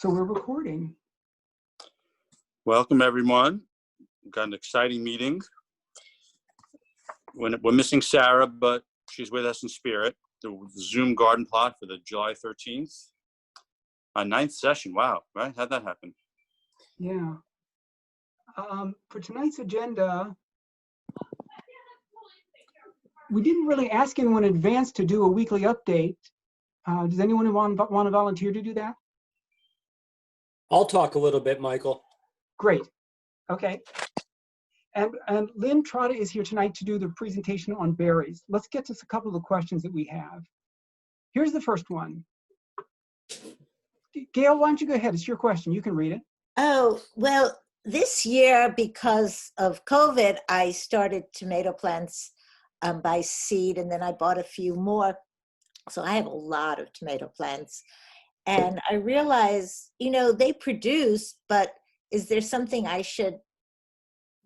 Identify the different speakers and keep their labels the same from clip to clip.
Speaker 1: So we're recording.
Speaker 2: Welcome, everyone. We've got an exciting meeting. We're missing Sarah, but she's with us in spirit. The Zoom garden plot for the July 13th. Our 9th session. Wow, right? How'd that happen?
Speaker 1: Yeah. For tonight's agenda, we didn't really ask anyone in advance to do a weekly update. Does anyone want to volunteer to do that?
Speaker 3: I'll talk a little bit, Michael.
Speaker 1: Great. Okay. And Lynn Trotta is here tonight to do the presentation on berries. Let's get to a couple of the questions that we have. Here's the first one. Gail, why don't you go ahead? It's your question. You can read it.
Speaker 4: Oh, well, this year, because of COVID, I started tomato plants by seed, and then I bought a few more. So I have a lot of tomato plants. And I realized, they produce, but is there something I should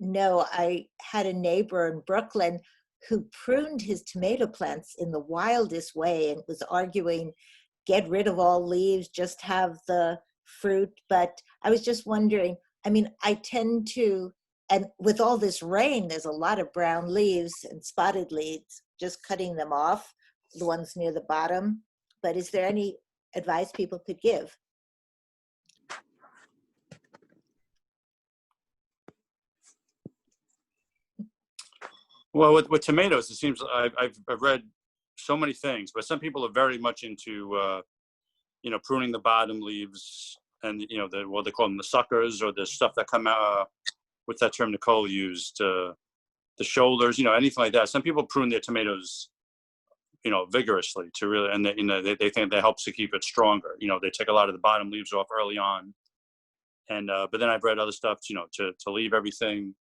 Speaker 4: know? I had a neighbor in Brooklyn who pruned his tomato plants in the wildest way and was arguing, get rid of all leaves, just have the fruit. But I was just wondering, I tend to, and with all this rain, there's a lot of brown leaves and spotted leaves, just cutting them off, the ones near the bottom. But is there any advice people could give?
Speaker 2: Well, with tomatoes, it seems I've read so many things, but some people are very much into, pruning the bottom leaves and, what they call them, the suckers, or the stuff that come out, what's that term Nicole used, the shoulders, anything like that. Some people prune their tomatoes, vigorously to really, and they think that helps to keep it stronger. They take a lot of the bottom leaves off early on. And, but then I've read other stuff, to leave everything.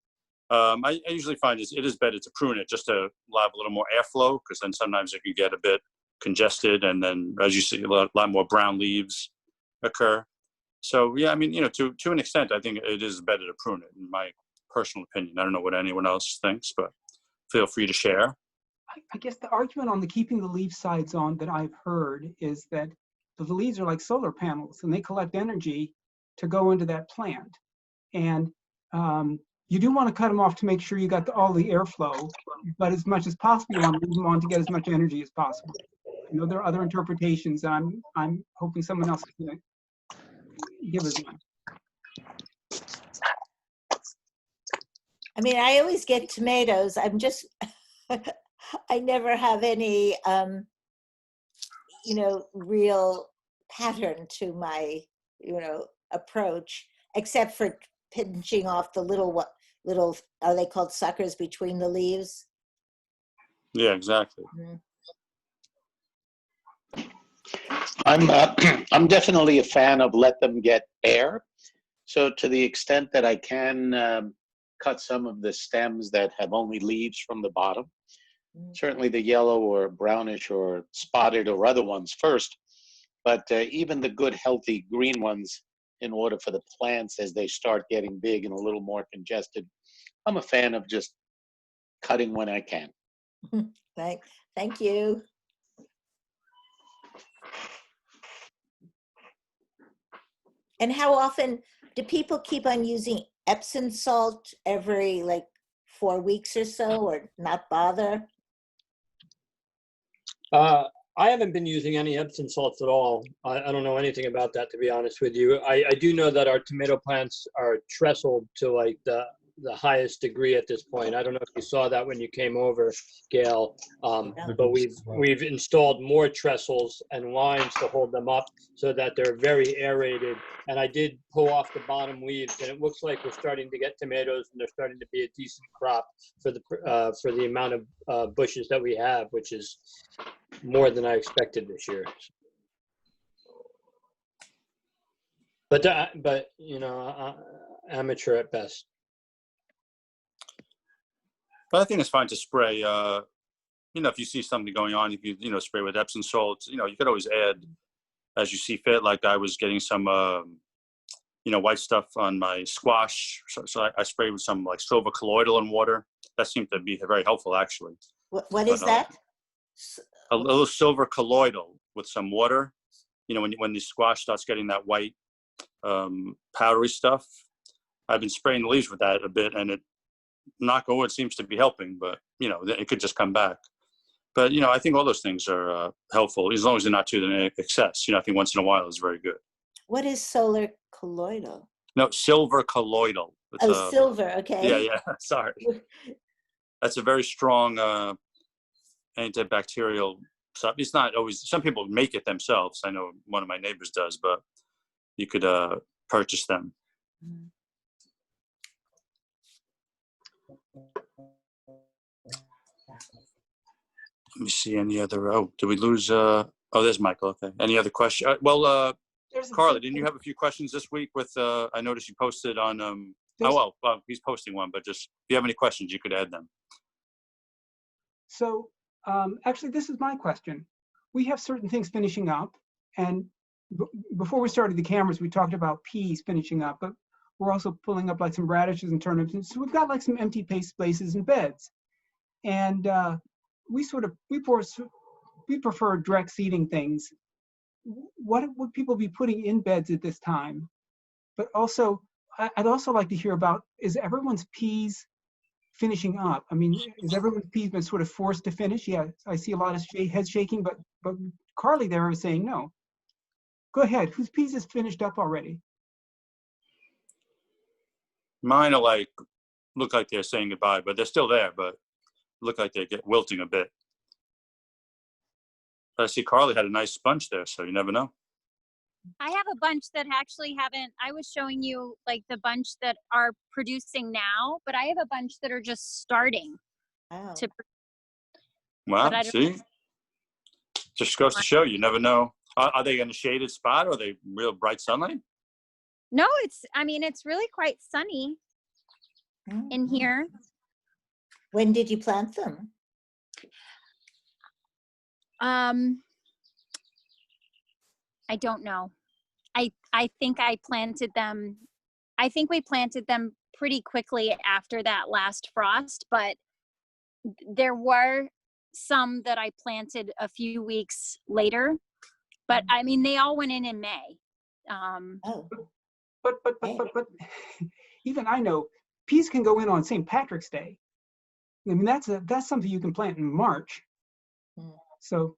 Speaker 2: I usually find it is better to prune it just to allow a little more airflow, because then sometimes it can get a bit congested, and then as you see, a lot more brown leaves occur. So yeah, to an extent, I think it is better to prune it, in my personal opinion. I don't know what anyone else thinks, but feel free to share.
Speaker 1: I guess the argument on the keeping the leaf sides on that I've heard is that the leaves are like solar panels, and they collect energy to go into that plant. And you do want to cut them off to make sure you got all the airflow, but as much as possible, you want to leave them on to get as much energy as possible. There are other interpretations. I'm hoping someone else is going to give us one.
Speaker 4: I always get tomatoes. I never have any, real pattern to my, approach, except for pinching off the little, are they called suckers between the leaves?
Speaker 2: Yeah, exactly.
Speaker 4: Mm-hmm.
Speaker 5: I'm definitely a fan of let them get air. So to the extent that I can cut some of the stems that have only leaves from the bottom, certainly the yellow or brownish or spotted or other ones first, but even the good healthy green ones, in order for the plants as they start getting big and a little more congested, I'm a fan of just cutting when I can.
Speaker 4: Thank you. And how often do people keep on using Epsom salt every 4 weeks or so, or not bother?
Speaker 3: I haven't been using any Epsom salts at all. I don't know anything about that, to be honest with you. I do know that our tomato plants are trestled to the highest degree at this point. I don't know if you saw that when you came over, Gail, but we've installed more trestles and lines to hold them up so that they're very aerated. And I did pull off the bottom leaves, and it looks like we're starting to get tomatoes, and they're starting to be a decent crop for the amount of bushes that we have, which is more than I expected this year. But amateur at best.
Speaker 2: But I think it's fine to spray, if you see something going on, if you, spray with Epsom salts, you could always add as you see fit. Like I was getting some, white stuff on my squash. So I sprayed with some silver colloidal in water. That seemed to be very helpful, actually.
Speaker 4: What is that?
Speaker 2: A little silver colloidal with some water. When the squash starts getting that white, powdery stuff. I've been spraying the leaves with that a bit, and it, knock on wood, seems to be helping, but it could just come back. But I think all those things are helpful, as long as they're not to the excess. I think once in a while is very good.
Speaker 4: What is solar colloidal?
Speaker 2: No, silver colloidal. It's
Speaker 4: Oh, silver. Okay.
Speaker 2: yeah. Sorry, that's a very strong antibacterial stuff. It's not always. Some people make it themselves. I know one of my neighbors does, but you could purchase them.
Speaker 4: Mm.
Speaker 2: Let me see any other. Oh, did we lose? There's Michael. Okay. Any other question? Carly, didn't you have a few questions this week? With I noticed you posted on. He's posting one, but just if you have any questions, you could add them.
Speaker 1: So actually, this is my question. We have certain things finishing up, and before we started the cameras, we talked about peas finishing up, but we're also pulling up like some radishes and turnips, and so we've got like some empty spaces and beds, and we prefer direct seeding things. What would people be putting in beds at this time? But also, I'd also like to hear about, is everyone's peas finishing up? I mean, is everyone's peas been sort of forced to finish? Yeah, I see a lot of head shaking, but Carly there is saying no. Go ahead, whose peas is finished up already?
Speaker 2: Mine are look like they're saying goodbye, but they're still there, but look like they get wilting a bit. But I see Carly had a nice bunch there, so you never know.
Speaker 6: I have a bunch that actually haven't. I was showing you like the bunch that are producing now, but I have a bunch that are just starting to.
Speaker 2: Wow, see? Just goes to show you never know. Are they in a shaded spot, or are they real bright sunlight?
Speaker 6: No, it's really quite sunny in here.
Speaker 4: When did you plant them?
Speaker 6: I don't know. I think I planted them. I think we planted them pretty quickly after that last frost, but there were some that I planted a few weeks later. But I mean, they all went in May.
Speaker 1: But even I know peas can go in on St. Patrick's Day. I mean, that's something you can plant in March. So.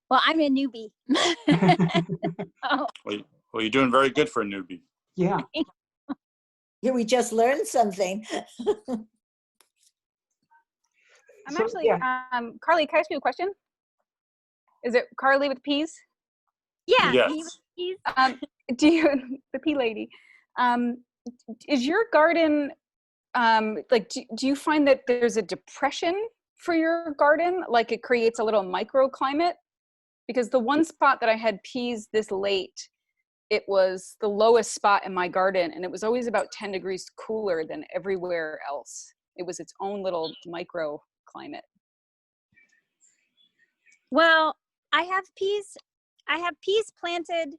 Speaker 6: Well, I'm a newbie.
Speaker 2: Well, you're doing very good for a newbie.
Speaker 1: Yeah.
Speaker 4: Yeah, we just learned something.
Speaker 7: Carly, can I ask you a question? Is it Carly with peas?
Speaker 6: Yeah.
Speaker 2: Yes.
Speaker 7: The pea lady, is your garden, do you find that there's a depression for your garden? Like it creates a little microclimate? Because the one spot that I had peas this late, it was the lowest spot in my garden, and it was always about 10 degrees cooler than everywhere else. It was its own little microclimate.
Speaker 6: Well, I have peas planted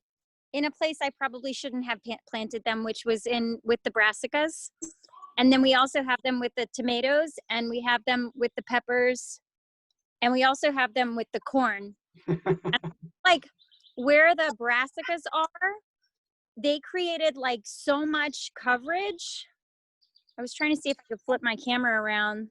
Speaker 6: in a place I probably shouldn't have planted them, which was with the brassicas. And then we also have them with the tomatoes, and we have them with the peppers, and we also have them with the corn. Like where the brassicas are, they created like so much coverage. I was trying to see if I could flip my camera around.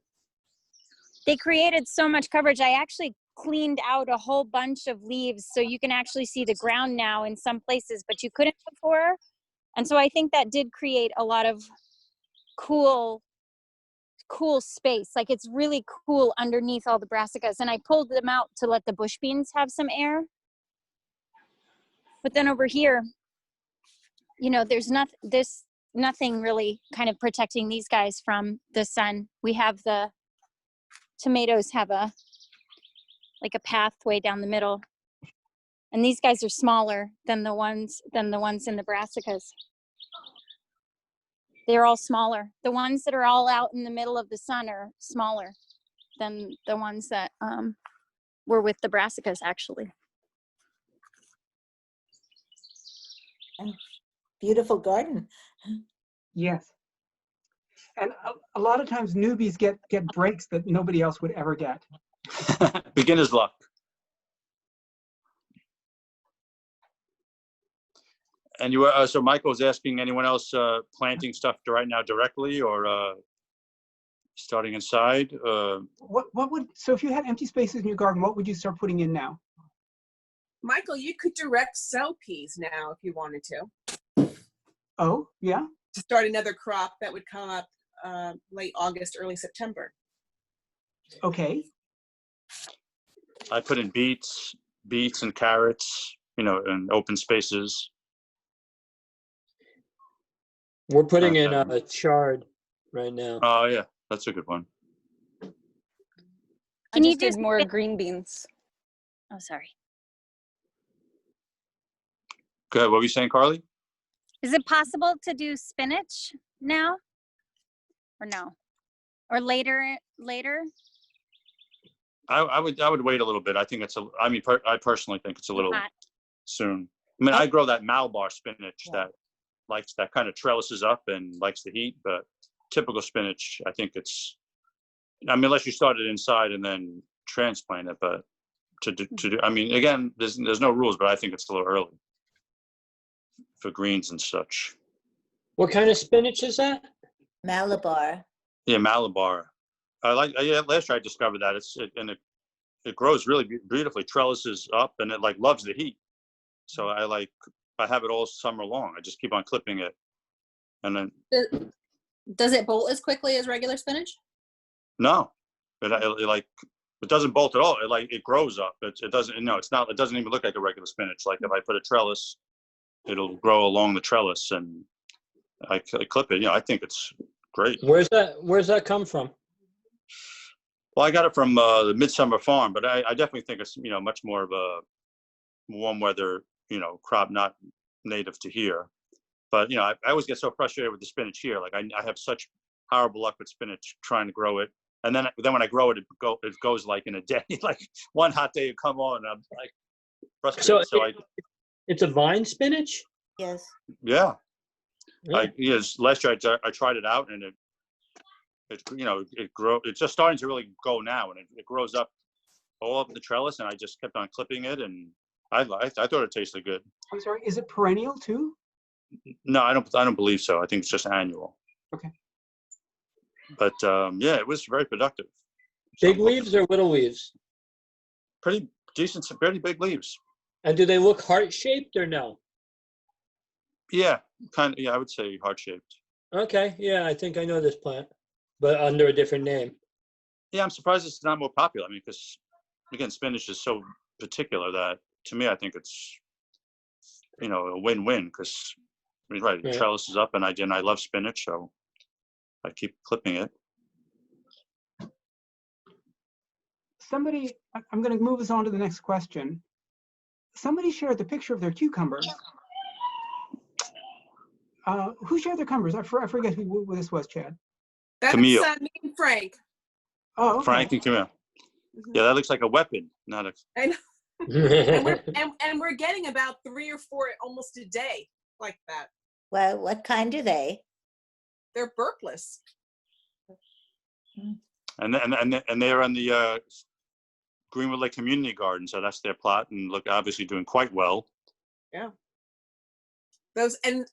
Speaker 6: They created so much coverage. I actually cleaned out a whole bunch of leaves so you can actually see the ground now in some places, but you couldn't before. And so I think that did create a lot of cool space. Like it's really cool underneath all the brassicas, and I pulled them out to let the bush beans have some air. But then over here, there's nothing really kind of protecting these guys from the sun. We have the tomatoes have a pathway down the middle, and these guys are smaller than the ones in the brassicas. They're all smaller. The ones that are all out in the middle of the sun are smaller than the ones that were with the brassicas, actually.
Speaker 4: Beautiful garden.
Speaker 1: Yes. And a lot of times newbies get breaks that nobody else would ever get.
Speaker 2: Beginner's luck. And you were, so Michael's asking anyone else planting stuff right now directly or starting inside?
Speaker 1: So if you had empty spaces in your garden, what would you start putting in now?
Speaker 8: Michael, you could direct sell peas now if you wanted to
Speaker 1: Oh, yeah.
Speaker 8: start another crop that would come up late August, early September.
Speaker 1: Okay.
Speaker 2: I put in beets and carrots, in open spaces.
Speaker 3: We're putting in a chard right now.
Speaker 2: Oh, yeah, that's a good one.
Speaker 7: I
Speaker 6: Can you
Speaker 7: just
Speaker 6: do
Speaker 7: did more green beans.
Speaker 6: Oh, sorry.
Speaker 2: Go ahead. What were you saying, Carly?
Speaker 6: Is it possible to do spinach now? Or no? Or later?
Speaker 2: I would wait a little bit. I think I personally think it's a little
Speaker 6: Hot.
Speaker 2: soon. I mean, I grow that Malabar spinach that kind of trellises up and likes the heat, but typical spinach, I think unless you start it inside and then transplant it, but to do, I mean, again, there's no rules, but I think it's a little early for greens and such.
Speaker 3: What kind of spinach is that?
Speaker 4: Malabar.
Speaker 2: Yeah, Malabar. Last year I discovered that it grows really beautifully, trellises up, and it loves the heat. So I have it all summer long. I just keep on clipping it, and then.
Speaker 8: Does it bolt as quickly as regular spinach?
Speaker 2: No, it doesn't bolt at all. It grows up. It doesn't. No, it's not. It doesn't even look like a regular spinach. Like if I put a trellis, it'll grow along the trellis, and I clip it. I think it's great.
Speaker 3: Where's that come from?
Speaker 2: Well, I got it from the Midsummer Farm, but I definitely think it's much more of a warm weather crop, not native to here. But I always get so frustrated with the spinach here. Like I have such horrible luck with spinach trying to grow it, and then when I grow it, it goes like in a day. Like one hot day you come on, and I'm like frustrated. So
Speaker 3: it's a vine spinach.
Speaker 4: Yes.
Speaker 2: Yeah.
Speaker 3: Yeah.
Speaker 2: Last year I tried it out, and it's just starting to really go now, and it grows up all up the trellis, and I just kept on clipping it, and I thought it tasted good.
Speaker 1: I'm sorry, is it perennial too?
Speaker 2: No, I don't believe so. I think it's just annual.
Speaker 1: Okay.
Speaker 2: But yeah, it was very productive.
Speaker 3: Big leaves or little leaves?
Speaker 2: Pretty decent, pretty big leaves.
Speaker 3: And do they look heart-shaped or no?
Speaker 2: Yeah, kind of. Yeah, I would say heart-shaped.
Speaker 3: Okay, yeah, I think I know this plant, but under a different name.
Speaker 2: Yeah, I'm surprised it's not more popular. I mean, because again, spinach is so particular that to me, I think it's a win-win because right, the trellis is up, and I love spinach, so I keep clipping it.
Speaker 1: I'm going to move us on to the next question. Somebody shared the picture of their cucumbers. Who shared their cucumbers? I forget who this was, Chad.
Speaker 8: That's
Speaker 2: Camille.
Speaker 8: Me and Frank.
Speaker 1: Oh, okay.
Speaker 2: Frank and Camille. Yeah, that looks like a weapon, not a.
Speaker 8: I know. and we're getting about 3 or 4 almost a day like that.
Speaker 4: Well, what kind are they?
Speaker 8: They're burpless.
Speaker 2: And they're on the Greenwood Lake Community Garden, so that's their plot, and look, obviously doing quite well.
Speaker 8: Yeah. Those and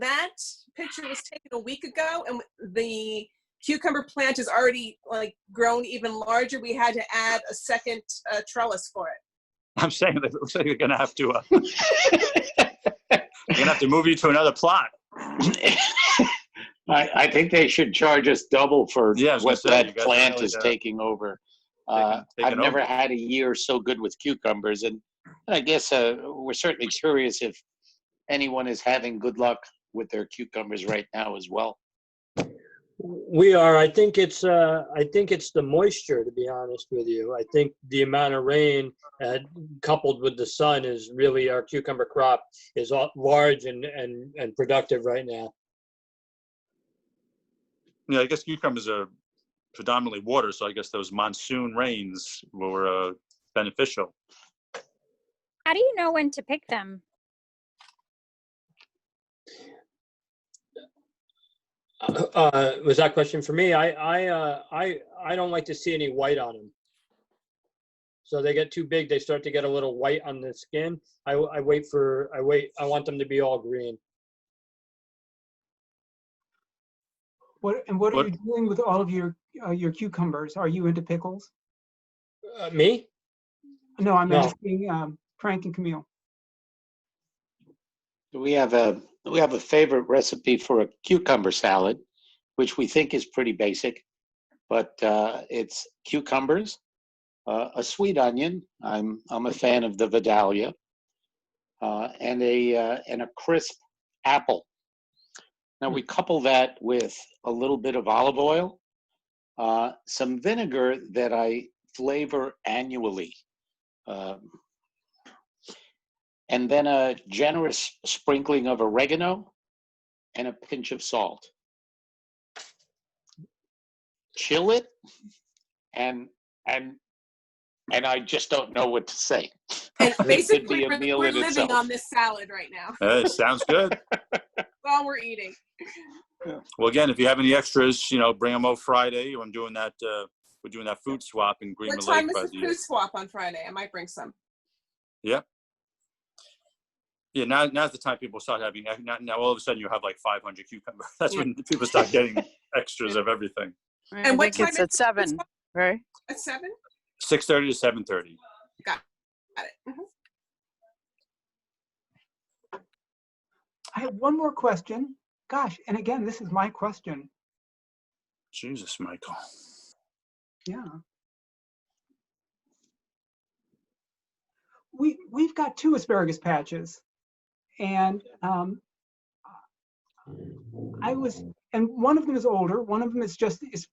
Speaker 8: that picture was taken a week ago, and the cucumber plant is already grown even larger. We had to add a second trellis for it.
Speaker 2: I'm saying that it looks like you're gonna have to. You're gonna have to move you to another plot.
Speaker 5: I think they should charge us double for what that plant is taking over. I've never had a year so good with cucumbers, and I guess we're certainly curious if anyone is having good luck with their cucumbers right now as well.
Speaker 3: We are. I think it's the moisture, to be honest with you. I think the amount of rain coupled with the sun is really, our cucumber crop is large and productive right now.
Speaker 2: Yeah, I guess cucumbers are predominantly water, so I guess those monsoon rains were beneficial.
Speaker 6: How do you know when to pick them?
Speaker 3: Was that question for me? I don't like to see any white on them. So they get too big, they start to get a little white on the skin. I want them to be all green.
Speaker 1: What are
Speaker 2: What-
Speaker 1: you doing with all of your cucumbers? Are you into pickles?
Speaker 3: Me?
Speaker 1: No, I'm
Speaker 3: No.
Speaker 1: asking Frank and Camille.
Speaker 5: We have a favorite recipe for a cucumber salad, which we think is pretty basic, but it's cucumbers, a sweet onion. I'm a fan of the Vidalia, and a crisp apple. Now we couple that with a little bit of olive oil, some vinegar that I flavor annually, and then a generous sprinkling of oregano and a pinch of salt. Chill it, and I just don't know what to say.
Speaker 8: And
Speaker 5: It could
Speaker 8: basically,
Speaker 5: be a meal
Speaker 8: we're
Speaker 5: in
Speaker 8: living
Speaker 5: itself.
Speaker 8: on this salad right now
Speaker 2: Sounds good.
Speaker 8: while we're eating.
Speaker 2: Well, again, if you have any extras, bring them over Friday. I'm doing that. We're doing that food swap in Greenwood
Speaker 8: What time
Speaker 2: Lake.
Speaker 8: is the food swap on Friday? I might bring some.
Speaker 2: Yeah. Yeah, now's the time people start having. Now all of a sudden you have like 500 cucumbers. That's
Speaker 8: Yeah.
Speaker 2: when people start getting extras of everything.
Speaker 8: And
Speaker 9: I
Speaker 8: what
Speaker 9: think
Speaker 8: time
Speaker 9: it's
Speaker 8: is
Speaker 9: at
Speaker 8: the
Speaker 9: 7,
Speaker 8: swap?
Speaker 9: right?
Speaker 8: At 7?
Speaker 2: 6:30 to 7:30.
Speaker 8: Got it. Mhm.
Speaker 1: I have one more question. Gosh, and again, this is my question.
Speaker 2: Jesus, Michael.
Speaker 1: Yeah. We've got 2 asparagus patches, and and one of them is older. One of them is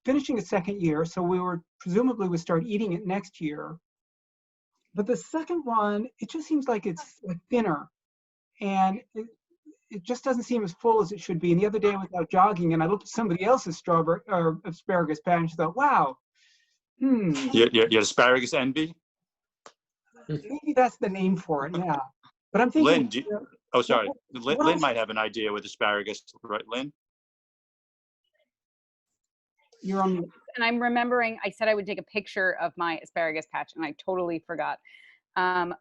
Speaker 1: finishing its 2nd year, so we presumably would start eating it next year. But the second one, it just seems like it's like thinner, and it just doesn't seem as full as it should be. And the other day I was out jogging and I looked at somebody else's asparagus patch and thought, wow,
Speaker 2: Your asparagus envy?
Speaker 1: maybe that's the name for it. Yeah. But I'm thinking,
Speaker 2: Lynn, sorry.
Speaker 1: what
Speaker 2: Lynn
Speaker 1: else-
Speaker 2: might have an idea with asparagus, right, Lynn?
Speaker 1: you're on.
Speaker 7: And I'm remembering I said I would take a picture of my asparagus patch and I totally forgot.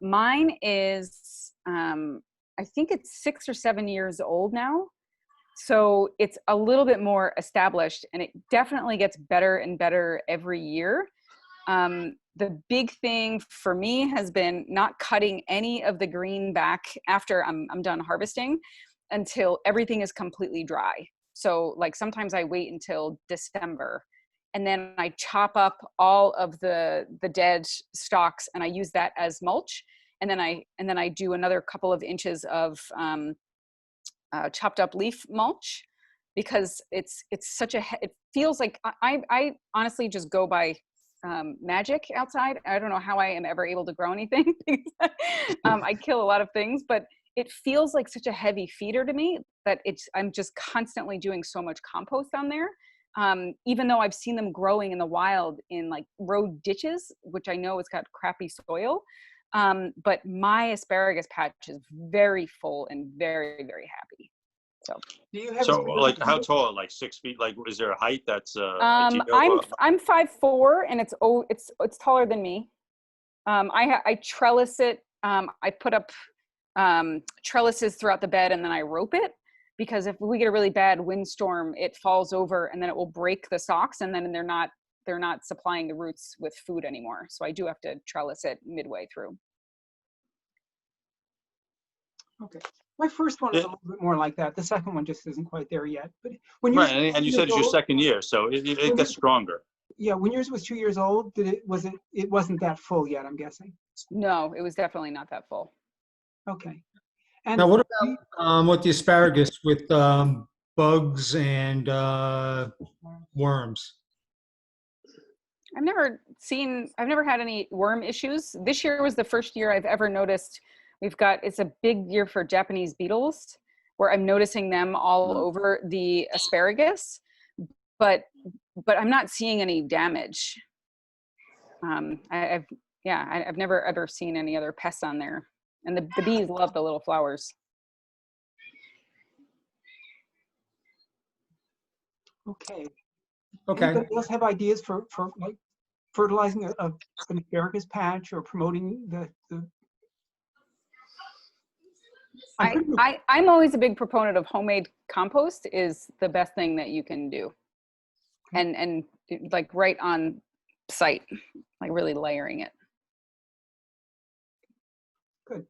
Speaker 7: Mine is, I think it's 6 or 7 years old now. So it's a little bit more established and it definitely gets better and better every year. The big thing for me has been not cutting any of the green back after I'm done harvesting until everything is completely dry. So like sometimes I wait until December and then I chop up all of the dead stalks and I use that as mulch. And then I do another couple of inches of chopped up leaf mulch because it feels like I honestly just go by magic outside. I don't know how I am ever able to grow anything. I kill a lot of things, but it feels like such a heavy feeder to me that I'm just constantly doing so much compost on there. Even though I've seen them growing in the wild in like road ditches, which I know it's got crappy soil. But my asparagus patch is very full and very, very happy. So,
Speaker 1: Do you have
Speaker 2: So
Speaker 1: asparagus
Speaker 2: like how
Speaker 1: beetles?
Speaker 2: tall? Like 6 feet? Like is there a height that's ideal?
Speaker 7: I'm 5'4" and it's taller than me. I trellis it. I put up trellises throughout the bed and then I rope it because if we get a really bad windstorm, it falls over and then it will break the stalks and then they're not supplying the roots with food anymore. So I do have to trellis it midway through.
Speaker 1: Okay. My first one is a little bit more like that. The second one just isn't quite there yet. But when yours
Speaker 2: Right, and you
Speaker 1: was
Speaker 2: said it's your
Speaker 1: old-
Speaker 2: 2nd year, so it gets stronger.
Speaker 1: Yeah, when yours was 2 years old, it wasn't that full yet, I'm guessing.
Speaker 7: No, it was definitely not that full.
Speaker 1: Okay. And
Speaker 10: Now, what about with the asparagus with bugs and worms?
Speaker 7: I've never had any worm issues. This year was the first year I've ever noticed it's a big year for Japanese beetles where I'm noticing them all over the asparagus, but I'm not seeing any damage. I've never ever seen any other pests on there. And the bees love the little flowers.
Speaker 1: okay.
Speaker 10: Okay.
Speaker 1: Anybody else have ideas for like fertilizing an asparagus patch or promoting the
Speaker 7: I'm always a big proponent of homemade compost is the best thing that you can do. And like right on site, like really layering it.
Speaker 1: Good.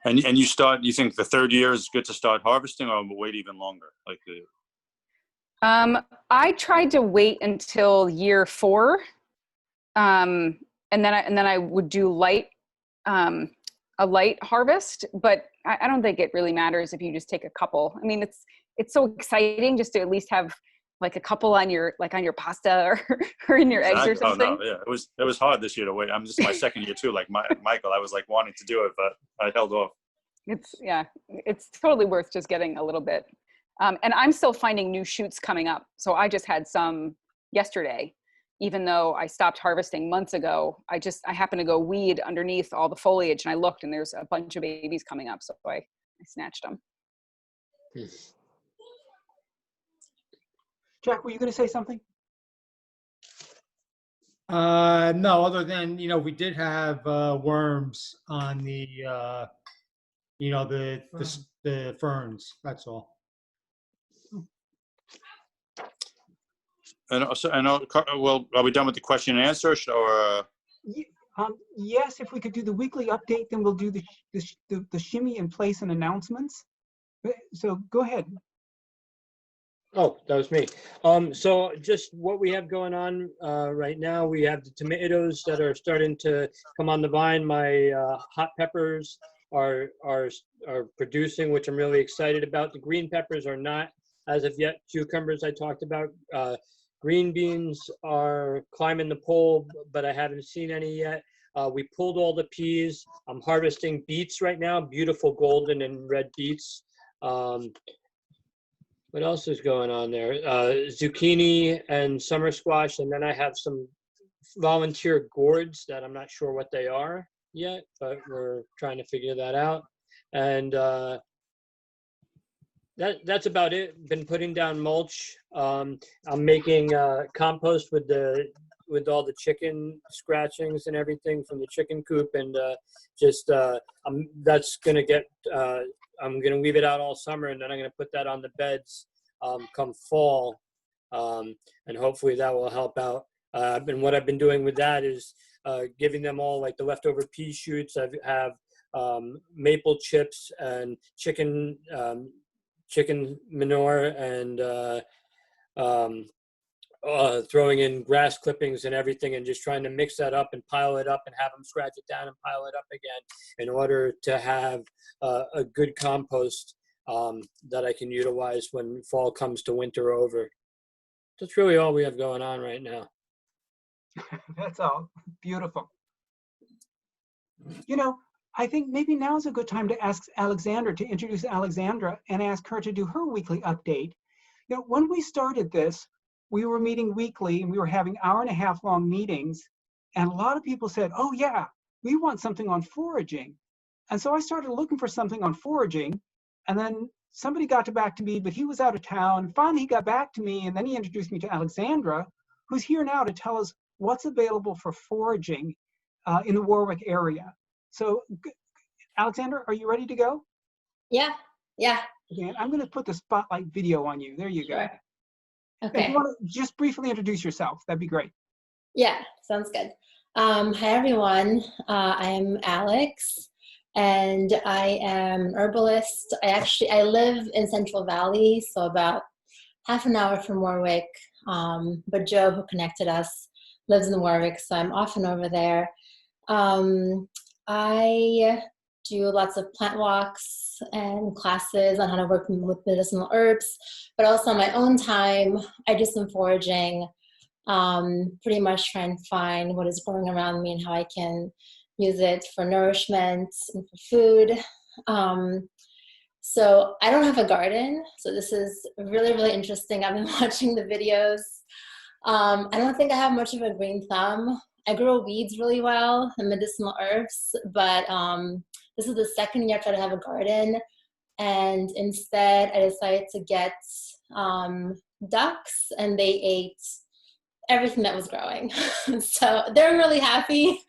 Speaker 2: And you think the third year is good to start harvesting, or wait even longer? Like
Speaker 7: I tried to wait until year 4, and then I would do a light harvest. But I don't think it really matters if you just take a couple. I mean, it's so exciting just to at least have like a couple on your pasta or in your eggs or something.
Speaker 2: Oh, no, yeah, it was hard this year to wait. I'm just my second year too. Like Michael, I was like wanting to do it, but I held off.
Speaker 7: It's totally worth just getting a little bit. And I'm still finding new shoots coming up. So I just had some yesterday, even though I stopped harvesting months ago. I happened to go weed underneath all the foliage, and I looked, and there's a bunch of babies coming up. So I snatched them.
Speaker 1: Jack, were you going to say something?
Speaker 10: No, other than, we did have worms on the, the ferns. That's all.
Speaker 2: And also, well, are we done with the question and answer, or?
Speaker 1: Yes, if we could do the weekly update, then we'll do the shimmy in place and announcements. So go ahead.
Speaker 3: Oh, that was me. So just what we have going on right now, we have the tomatoes that are starting to come on the vine. My hot peppers are producing, which I'm really excited about. The green peppers are not as of yet. Cucumbers I talked about. Green beans are climbing the pole, but I haven't seen any yet. We pulled all the peas. I'm harvesting beets right now, beautiful golden and red beets. What else is going on there? Zucchini and summer squash, and then I have some volunteer gourds that I'm not sure what they are yet, but we're trying to figure that out. And that's about it. Been putting down mulch. I'm making compost with all the chicken scratchings and everything from the chicken coop, and that's gonna get. I'm gonna leave it out all summer, and then I'm gonna put that on the beds come fall, and hopefully that will help out. And what I've been doing with that is giving them all like the leftover pea shoots. I have maple chips and chicken manure, and throwing in grass clippings and everything, and just trying to mix that up and pile it up and have them scratch it down and pile it up again in order to have a good compost that I can utilize when fall comes to winter over. That's really all we have going on right now.
Speaker 1: That's all. Beautiful. I think maybe now is a good time to ask Alexandra to introduce Alexandra and ask her to do her weekly update. When we started this, we were meeting weekly, and we were having hour-and-a-half-long meetings, and a lot of people said, oh yeah, we want something on foraging. And so I started looking for something on foraging, and then somebody got back to me, but he was out of town. Finally, he got back to me, and then he introduced me to Alexandra, who's here now to tell us what's available for foraging in the Warwick area. So, Alexandra, are you ready to go?
Speaker 9: Yeah.
Speaker 1: Okay, I'm going to put the spotlight video on you. There you go.
Speaker 9: Sure. Okay.
Speaker 1: If you want to just briefly introduce yourself, that'd be great.
Speaker 9: Yeah, sounds good. Hi, everyone. I'm Alex, and I am an herbalist. I live in Central Valley, so about half an hour from Warwick. But Joe, who connected us, lives in Warwick, so I'm often over there. I do lots of plant walks and classes on how to work with medicinal herbs, but also on my own time, I do some foraging, pretty much try and find what is growing around me and how I can use it for nourishment and for food. So I don't have a garden, so this is really, really interesting. I've been watching the videos. I don't think I have much of a green thumb. I grow weeds really well and medicinal herbs, but this is the second year I try to have a garden, and instead I decided to get ducks, and they ate everything that was growing. So they're really happy,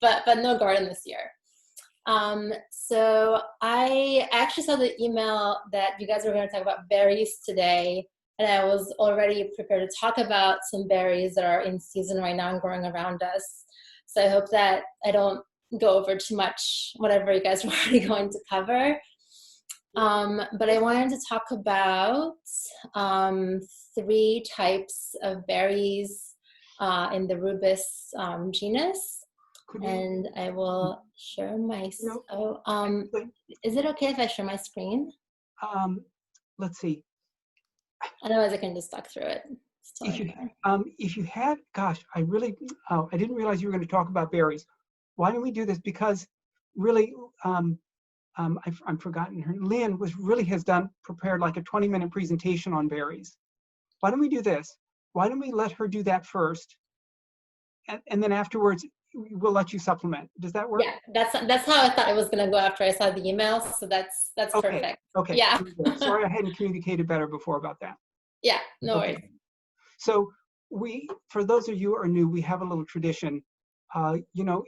Speaker 9: but no garden this year. So I actually saw the email that you guys were going to talk about berries today, and I was already prepared to talk about some berries that are in season right now and growing around us. So I hope that I don't go over too much whatever you guys were already going to cover. But I wanted to talk about 3 types of berries in the rubus genus. And I will share my, is it okay if I share my screen?
Speaker 1: Let's see.
Speaker 9: Otherwise I can just talk through it.
Speaker 1: If you had, gosh, I didn't realize you were going to talk about berries. Why don't we do this? Because really, I've forgotten her. Lynn has prepared like a 20-minute presentation on berries. Why don't we do this? Why don't we let her do that first? And then afterwards, we'll let you supplement. Does that work?
Speaker 9: Yeah, that's how I thought it was going to go after I saw the email. So that's
Speaker 1: okay.
Speaker 9: Perfect.
Speaker 1: Okay.
Speaker 9: Yeah.
Speaker 1: Sorry, I hadn't communicated better before about that.
Speaker 9: Yeah, no worries.
Speaker 1: So for those of you who are new, we have a little tradition. You know,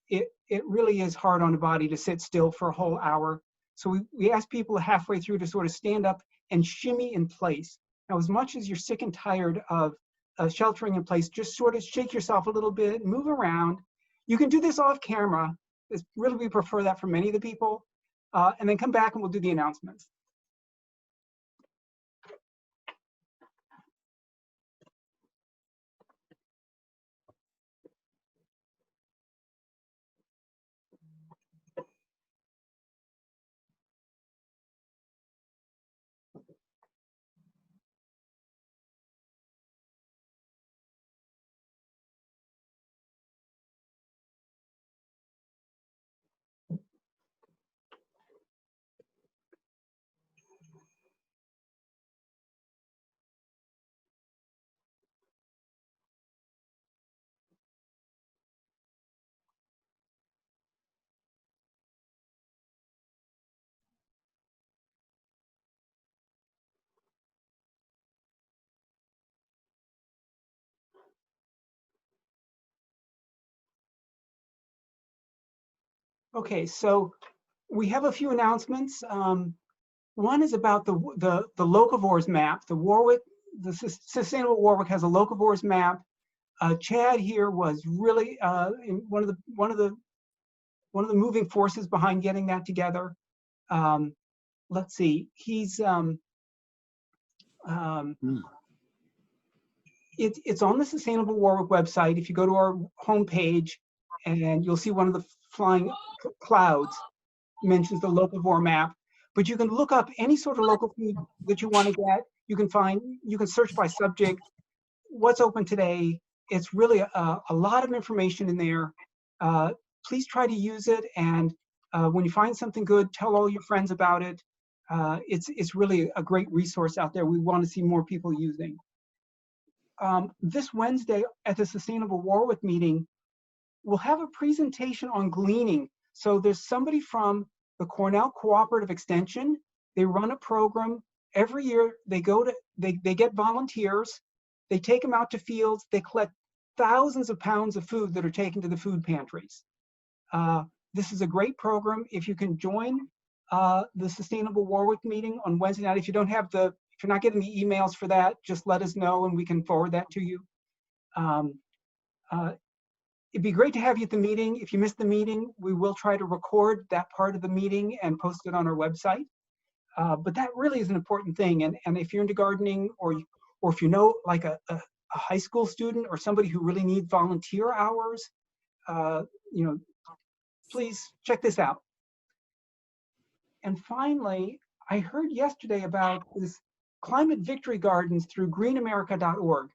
Speaker 1: it really is hard on the body to sit still for a whole hour. So we ask people halfway through to sort of stand up and shimmy in place. Now, as much as you're sick and tired of sheltering in place, just sort of shake yourself a little bit, move around. You can do this off camera. Really, we prefer that for many of the people. And then come back and we'll do the announcements. Okay, so we have a few announcements. One is about the locavores map. The Sustainable Warwick has a locavores map. Chad here was really one of the moving forces behind getting that together. Let's see, he's it's on the Sustainable Warwick website. If you go to our homepage, and you'll see one of the flying clouds mentions the locavore map. But you can look up any sort of local food that you want to get. You can search by subject, what's open today. It's really a lot of information in there. Please try to use it, and when you find something good, tell all your friends about it. It's really a great resource out there. We want to see more people using. This Wednesday at the Sustainable Warwick meeting, we'll have a presentation on gleaning. So there's somebody from the Cornell Cooperative Extension. They run a program every year. They get volunteers. They take them out to fields. They collect thousands of pounds of food that are taken to the food pantries. This is a great program. If you can join the Sustainable Warwick meeting on Wednesday night, if you're not getting the emails for that, just let us know and we can forward that to you. It'd be great to have you at the meeting. If you missed the meeting, we will try to record that part of the meeting and post it on our website. But that really is an important thing. And if you're into gardening, or if you know like a high school student or somebody who really needs volunteer hours, please check this out. And finally, I heard yesterday about this Climate Victory Gardens through greenamerica.org.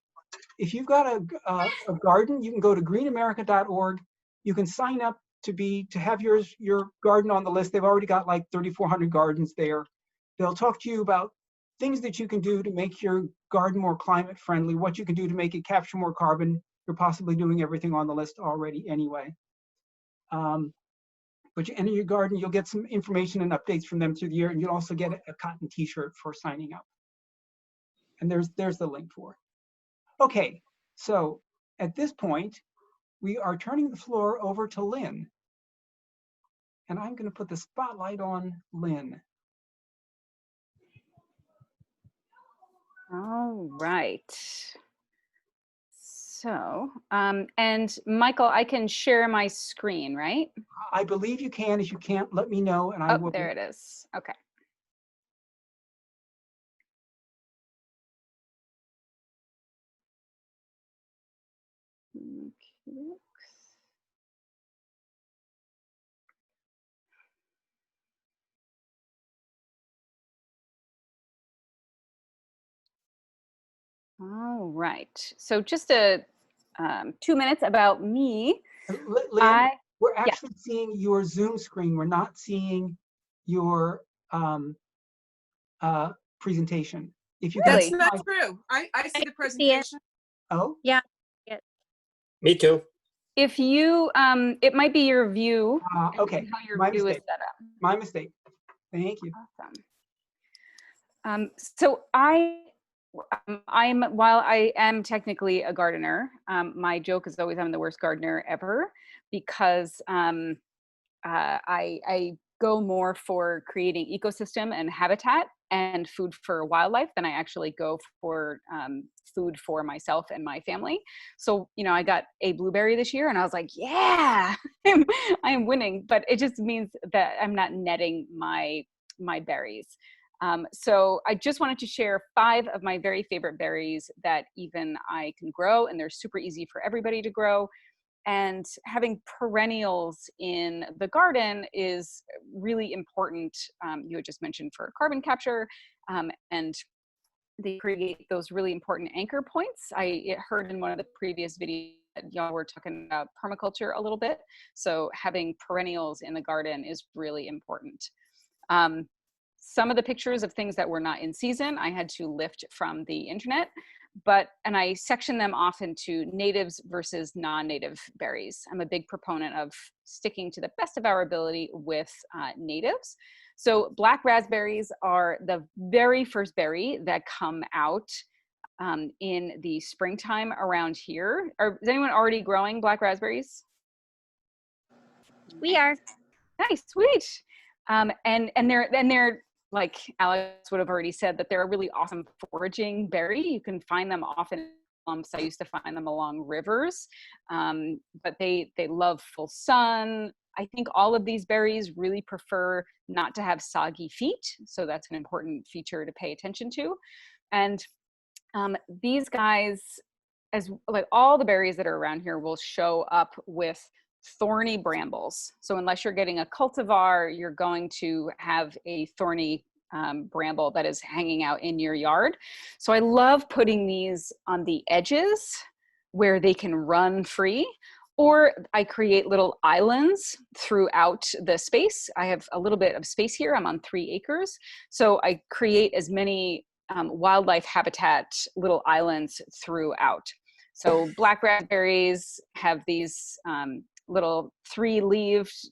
Speaker 1: If you've got a garden, you can go to greenamerica.org. You can sign up to have your garden on the list. They've already got like 3,400 gardens there. They'll talk to you about things that you can do to make your garden more climate friendly, what you can do to make it capture more carbon. You're possibly doing everything on the list already anyway. But you enter your garden, you'll get some information and updates from them through the year, and you'll also get a cotton t-shirt for signing up. And there's the link for it. Okay, So at this point, we are turning the floor over to Lynn. And I'm going to put the spotlight on Lynn.
Speaker 7: All right. So, and Michael, I can share my screen, right?
Speaker 1: I believe you can. If you can't, let me know and I
Speaker 7: Oh,
Speaker 1: will.
Speaker 7: there it is. Okay. Okay. All right. So just 2 minutes about me.
Speaker 1: Lynn, we're
Speaker 7: yeah.
Speaker 1: actually seeing your Zoom screen. We're not seeing your presentation. If you can
Speaker 8: That's
Speaker 7: Really?
Speaker 1: see
Speaker 8: not
Speaker 1: my,
Speaker 8: true. I see the
Speaker 6: See it.
Speaker 8: presentation.
Speaker 1: oh,
Speaker 6: Yeah.
Speaker 3: Me too.
Speaker 7: If you, it might be your view. and
Speaker 1: okay,
Speaker 7: How your
Speaker 1: my
Speaker 7: view is
Speaker 1: mistake.
Speaker 7: set up.
Speaker 1: My mistake. Thank you.
Speaker 7: Awesome. So while I am technically a gardener, my joke is always I'm the worst gardener ever because I go more for creating ecosystem and habitat and food for wildlife than I actually go for food for myself and my family. So, you know, I got a blueberry this year and I was like, yeah, I am winning, but it just means that I'm not netting my berries. So I just wanted to share 5 of my very favorite berries that even I can grow, and they're super easy for everybody to grow. And having perennials in the garden is really important. You had just mentioned for carbon capture, and they create those really important anchor points. I heard in one of the previous videos that y'all were talking about permaculture a little bit. So having perennials in the garden is really important. Some of the pictures of things that were not in season, I had to lift from the internet, and I section them off into natives versus non-native berries. I'm a big proponent of sticking to the best of our ability with natives. So black raspberries are the very first berry that come out in the springtime around here. Is anyone already growing black raspberries?
Speaker 6: We are.
Speaker 7: Nice, sweet. And they're like Alex would have already said that they're a really awesome foraging berry. You can find them often in clumps. I used to find them along rivers, but they love full sun. I think all of these berries really prefer not to have soggy feet, so that's an important feature to pay attention to. And these guys, as like all the berries that are around here, will show up with thorny brambles. So unless you're getting a cultivar, you're going to have a thorny bramble that is hanging out in your yard. So I love putting these on the edges where they can run free, or I create little islands throughout the space. I have a little bit of space here. I'm on 3 acres. So I create as many wildlife habitat little islands throughout. So black raspberries have these little 3-leaved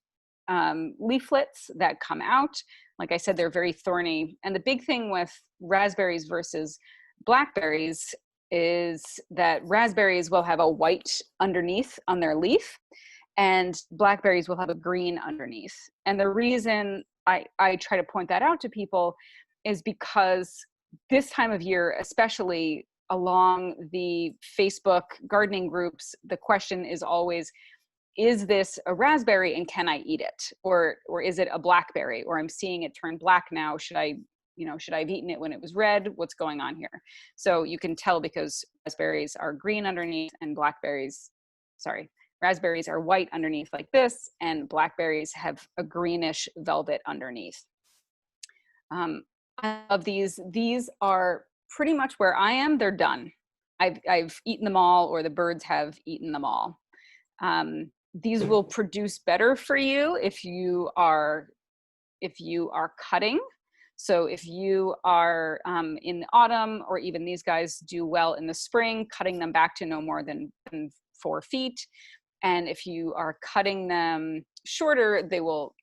Speaker 7: leaflets that come out. Like I said, they're very thorny. And the big thing with raspberries versus blackberries is that raspberries will have a white underneath on their leaf, and blackberries will have a green underneath. And the reason I try to point that out to people is because this time of year, especially along the Facebook gardening groups, the question is always, is this a raspberry and can I eat it? Or is it a blackberry? Or I'm seeing it turn black now. Should I have eaten it when it was red? What's going on here? So you can tell because raspberries are green underneath and raspberries are white underneath like this, and blackberries have a greenish velvet underneath. Of these are pretty much where I am. They're done. I've eaten them all, or the birds have eaten them all. These will produce better for you if you are cutting. So if you are in the autumn, or even these guys do well in the spring, cutting them back to no more than 4 feet. And if you are cutting them shorter, they will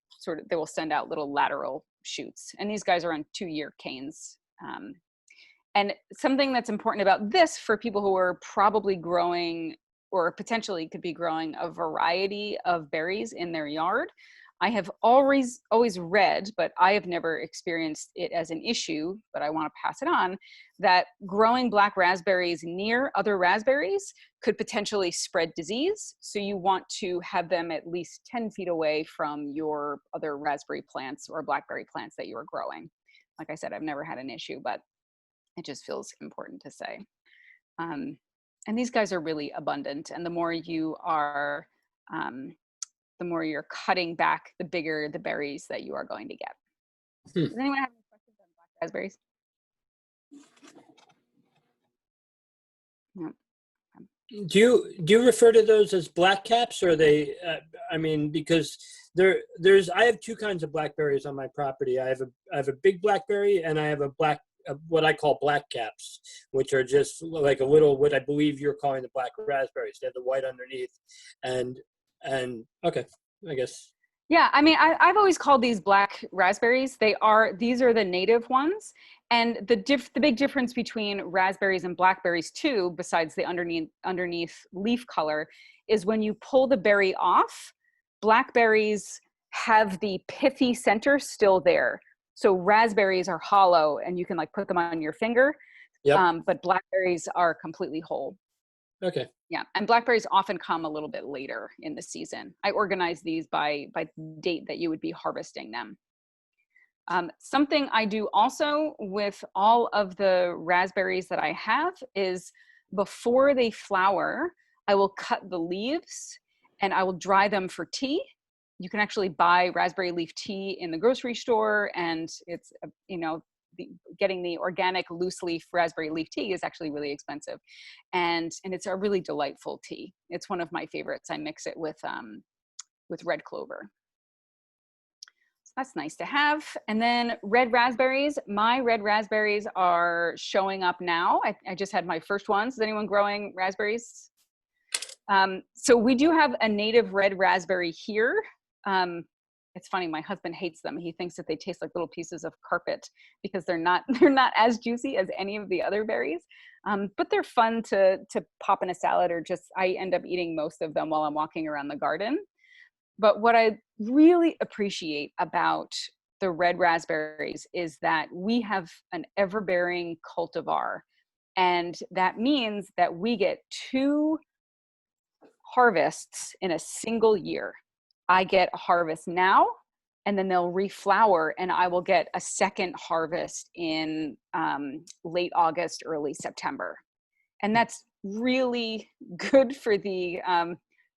Speaker 7: send out little lateral shoots. And these guys are on 2-year canes. And something that's important about this for people who are probably growing or potentially could be growing a variety of berries in their yard. I have always read, but I have never experienced it as an issue, but I want to pass it on, that growing black raspberries near other raspberries could potentially spread disease. So you want to have them at least 10 feet away from your other raspberry plants or blackberry plants that you are growing. Like I said, I've never had an issue, but it just feels important to say. And these guys are really abundant. And the more you are, the more you're cutting back, the bigger the berries that you are going to get. Does anyone have any questions on black raspberries? No.
Speaker 3: Do you refer to those as black caps, or are they? I mean, because there's I have two kinds of blackberries on my property. I have a big blackberry, and I have a black, what I call black caps, which are just like a little, what I believe you're calling the black raspberries. They have the white underneath, and okay, I guess.
Speaker 7: Yeah, I mean, I've always called these black raspberries. These are the native ones. And the big difference between raspberries and blackberries too, besides the underneath leaf color, is when you pull the berry off, blackberries have the pithy center still there. So raspberries are hollow and you can like put them on your finger, but blackberries are completely whole.
Speaker 3: Okay.
Speaker 7: Yeah, and blackberries often come a little bit later in the season. I organize these by date that you would be harvesting them. Something I do also with all of the raspberries that I have is before they flower, I will cut the leaves and I will dry them for tea. You can actually buy raspberry leaf tea in the grocery store, and it's, getting the organic loose leaf raspberry leaf tea is actually really expensive. And it's a really delightful tea. It's one of my favorites. I mix it with red clover. So that's nice to have. And then red raspberries. My red raspberries are showing up now. I just had my first ones. Is anyone growing raspberries? So we do have a native red raspberry here. It's funny, my husband hates them. He thinks that they taste like little pieces of carpet because they're not as juicy as any of the other berries. But they're fun to pop in a salad, or just, I end up eating most of them while I'm walking around the garden. But what I really appreciate about the red raspberries is that we have an ever-bearing cultivar. And that means that we get 2 harvests in a single year. I get a harvest now, and then they'll reflower, and I will get a second harvest in late August, early September. And that's really good for the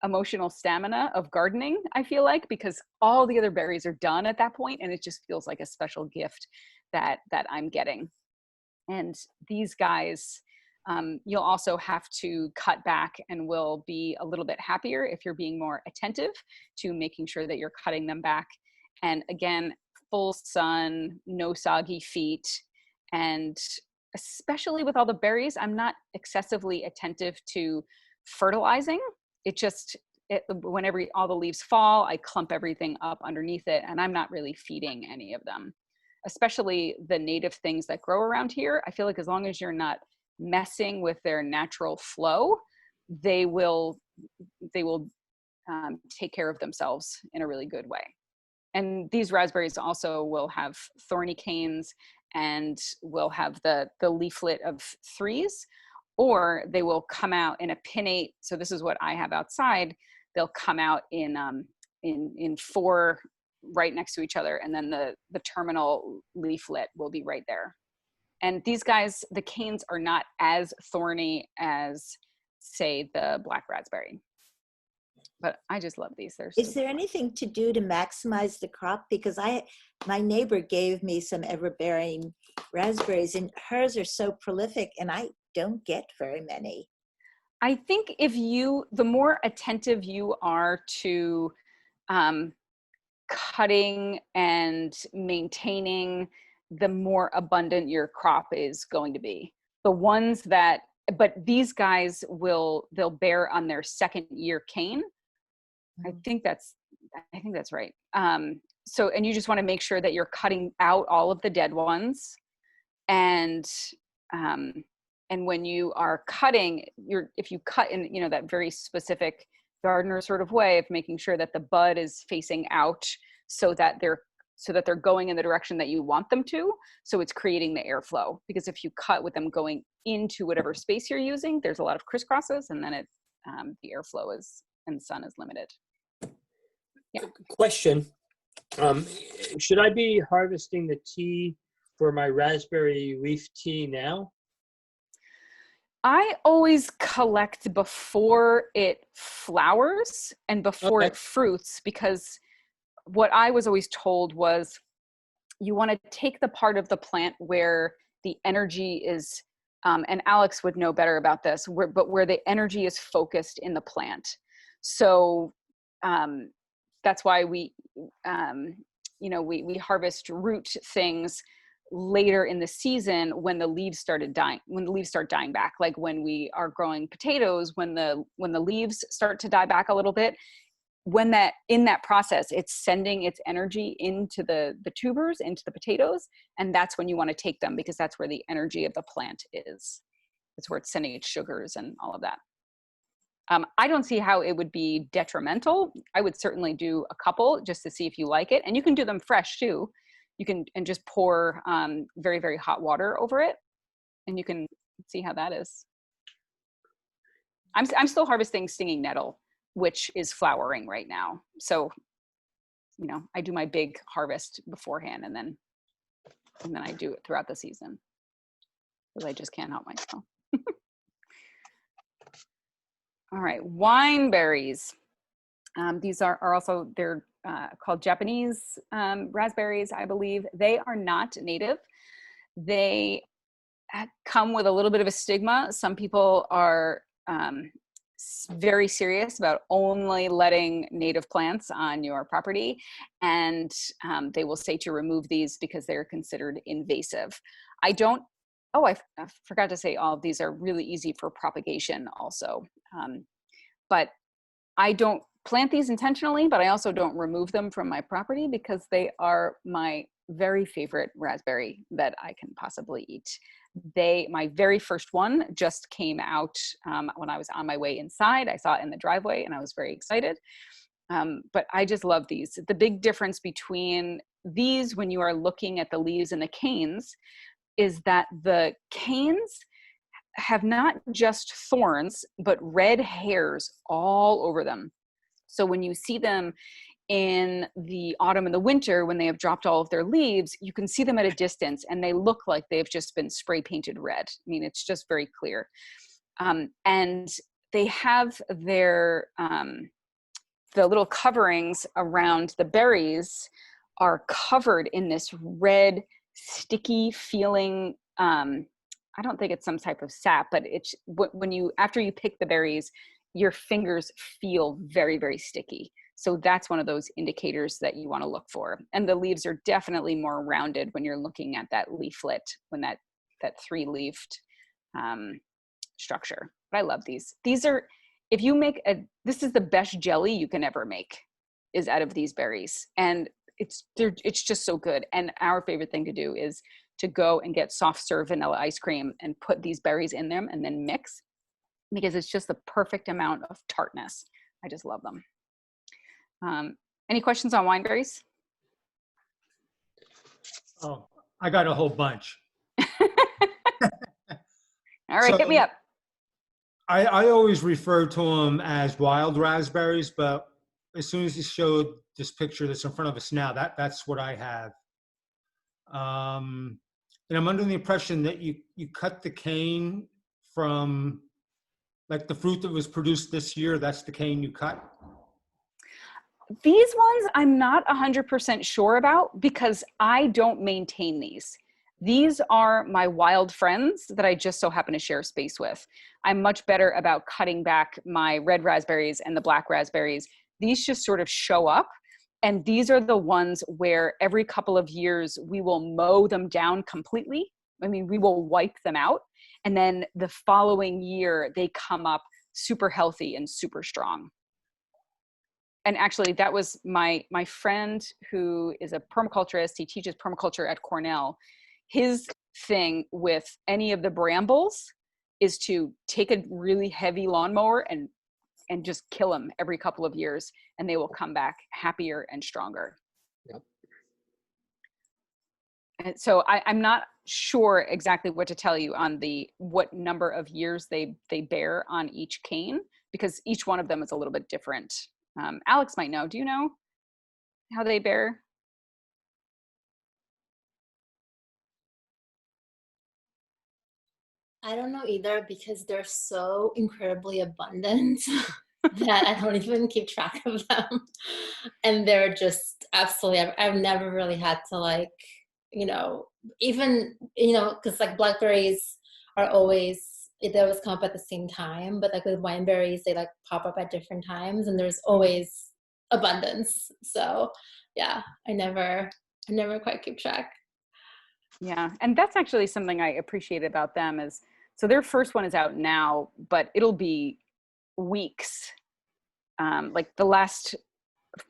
Speaker 7: emotional stamina of gardening, I feel like, because all the other berries are done at that point, and it just feels like a special gift that I'm getting. And these guys, you'll also have to cut back and will be a little bit happier if you're being more attentive to making sure that you're cutting them back. And again, full sun, no soggy feet. And especially with all the berries, I'm not excessively attentive to fertilizing. Whenever all the leaves fall, I clump everything up underneath it, and I'm not really feeding any of them. Especially the native things that grow around here, I feel like as long as you're not messing with their natural flow, they will take care of themselves in a really good way. And these raspberries also will have thorny canes and will have the leaflet of 3s, or they will come out in a pinnate. So this is what I have outside. They'll come out in 4 right next to each other, and then the terminal leaflet will be right there. And these guys, the canes are not as thorny as, say, the black raspberry. But I just love these.
Speaker 4: Is there anything to do to maximize the crop? Because my neighbor gave me some ever-bearing raspberries, and hers are so prolific, and I don't get very many.
Speaker 7: I think the more attentive you are to cutting and maintaining, the more abundant your crop is going to be. But these guys they'll bear on their 2nd year cane. I think that's right. So, and you just want to make sure that you're cutting out all of the dead ones, and and when you are cutting, if you cut in, you know, that very specific gardener sort of way of making sure that the bud is facing out so that they're going in the direction that you want them to. So it's creating the airflow, because if you cut with them going into whatever space you're using, there's a lot of crisscrosses, and then the airflow and sun is limited. Yeah.
Speaker 3: Question. Should I be harvesting the tea for my raspberry leaf tea now?
Speaker 7: I always collect before it flowers and before it fruits, because what I was always told was you want to take the part of the plant where the energy is, and Alex would know better about this, but where the energy is focused in the plant. So that's why we harvest root things later in the season when the leaves start dying back, like when we are growing potatoes, when the leaves start to die back a little bit, in that process it's sending its energy into the tubers, into the potatoes, and that's when you want to take them, because that's where the energy of the plant is. It's where it's sending its sugars and all of that. I don't see how it would be detrimental. I would certainly do a couple just to see if you like it, and you can do them fresh too. You can just pour very, very hot water over it, and you can see how that is. I'm still harvesting stinging nettle, which is flowering right now. So, you know, I do my big harvest beforehand, and then I do it throughout the season, because I just can't help myself. All right, wineberries. These are also, they're called Japanese raspberries, I believe. They are not native. They come with a little bit of a stigma. Some people are very serious about only letting native plants on your property, and they will say to remove these because they're considered invasive. I forgot to say, all of these are really easy for propagation also. But I don't plant these intentionally, but I also don't remove them from my property, because they are my very favorite raspberry that I can possibly eat. My very first one just came out when I was on my way inside. I saw it in the driveway and I was very excited. But I just love these. The big difference between these, when you are looking at the leaves and the canes, is that the canes have not just thorns, but red hairs all over them. So when you see them in the autumn and the winter, when they have dropped all of their leaves, you can see them at a distance and they look like they've just been spray painted red. I mean, it's just very clear. And they have the little coverings around the berries are covered in this red, sticky feeling, I don't think it's some type of sap, but it's after you pick the berries, your fingers feel very, very sticky. So that's one of those indicators that you want to look for. And the leaves are definitely more rounded when you're looking at that leaflet, when that three-leafed structure. But I love these. These are, this is the best jelly you can ever make, is out of these berries. And it's just so good. And our favorite thing to do is to go and get soft serve vanilla ice cream and put these berries in them and then mix, because it's just the perfect amount of tartness. I just love them. Any questions on wineberries?
Speaker 10: Oh, I got a whole bunch.
Speaker 7: All right, hit me up.
Speaker 10: I always refer to them as wild raspberries, but as soon as you showed this picture that's in front of us now, that's what I have. And I'm under the impression that you cut the cane from, like, the fruit that was produced this year, that's the cane you cut?
Speaker 7: These ones I'm not 100% sure about, because I don't maintain these. These are my wild friends that I just so happen to share space with. I'm much better about cutting back my red raspberries and the black raspberries. These just sort of show up. And these are the ones where every couple of years we will mow them down completely. I mean, we will wipe them out. And then the following year, they come up super healthy and super strong. And actually, that was my friend who is a permaculturist. He teaches permaculture at Cornell. His thing with any of the brambles is to take a really heavy lawnmower and just kill them every couple of years, and they will come back happier and stronger.
Speaker 3: Yep.
Speaker 7: And so I'm not sure exactly what to tell you on what number of years they bear on each cane, because each one of them is a little bit different. Alex might know. Do you know how they bear?
Speaker 9: I don't know either because they're so incredibly abundant that I don't even keep track of them. And they're just absolutely, I've never really had to like, even, because like blackberries are always, they always come up at the same time, but like with wineberries, they like pop up at different times and there's always abundance. So yeah, I never quite keep track.
Speaker 7: Yeah, and that's actually something I appreciate about them is, so their first one is out now, but it'll be weeks. Like the last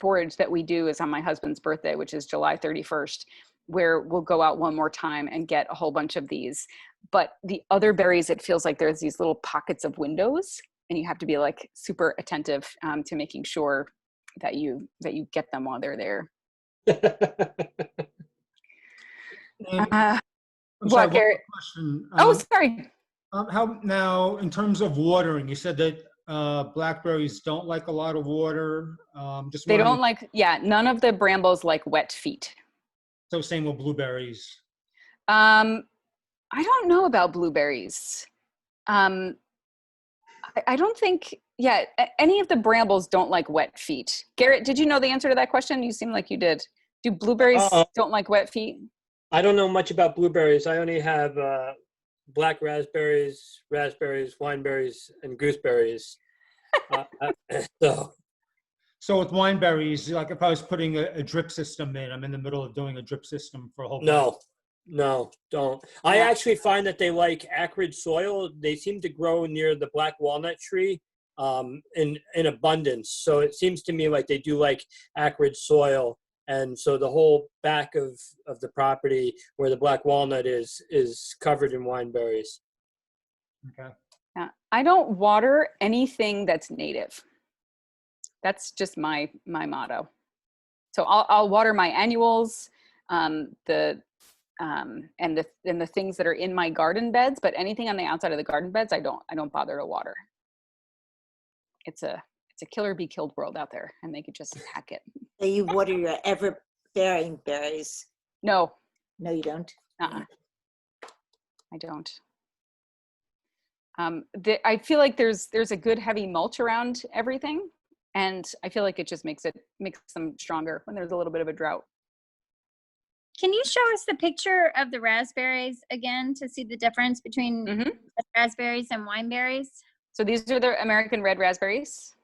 Speaker 7: forage that we do is on my husband's birthday, which is July 31st, where we'll go out one more time and get a whole bunch of these. But the other berries, it feels like there's these little pockets of windows, and you have to be like super attentive to making sure that you get them while they're there.
Speaker 10: I'm
Speaker 7: What,
Speaker 10: sorry, one
Speaker 7: Garrett?
Speaker 10: more question.
Speaker 7: Oh, sorry.
Speaker 10: How now, in terms of watering, you said that blackberries don't like a lot of water. Just
Speaker 7: They
Speaker 10: wondering-
Speaker 7: don't like, none of the brambles like wet feet.
Speaker 10: So same with blueberries.
Speaker 7: I don't know about blueberries. I don't think, any of the brambles don't like wet feet. Garrett, did you know the answer to that question? You seem like you did. Do blueberries don't like wet feet?
Speaker 3: I don't know much about blueberries. I only have black raspberries, wineberries, and gooseberries.
Speaker 10: So with wineberries, like if I was putting a drip system in, I'm in the middle of doing a drip system for a whole bunch.
Speaker 3: No, don't. I actually find that they like acrid soil. They seem to grow near the black walnut tree in abundance. So it seems to me like they do like acrid soil. And so the whole back of the property where the black walnut is covered in wineberries.
Speaker 10: Okay.
Speaker 7: Yeah, I don't water anything that's native. That's just my motto. So I'll water my annuals, and the things that are in my garden beds, but anything on the outside of the garden beds, I don't bother to water. It's a kill or be killed world out there, and they could just hack it.
Speaker 4: So you water your ever-bearing berries?
Speaker 7: No.
Speaker 4: No, you don't?
Speaker 7: I don't. I feel like there's a good heavy mulch around everything, and I feel like it just makes them stronger when there's a little bit of a drought.
Speaker 6: Can you show us the picture of the raspberries again to see the difference between the raspberries and wineberries?
Speaker 7: So these are the American red raspberries.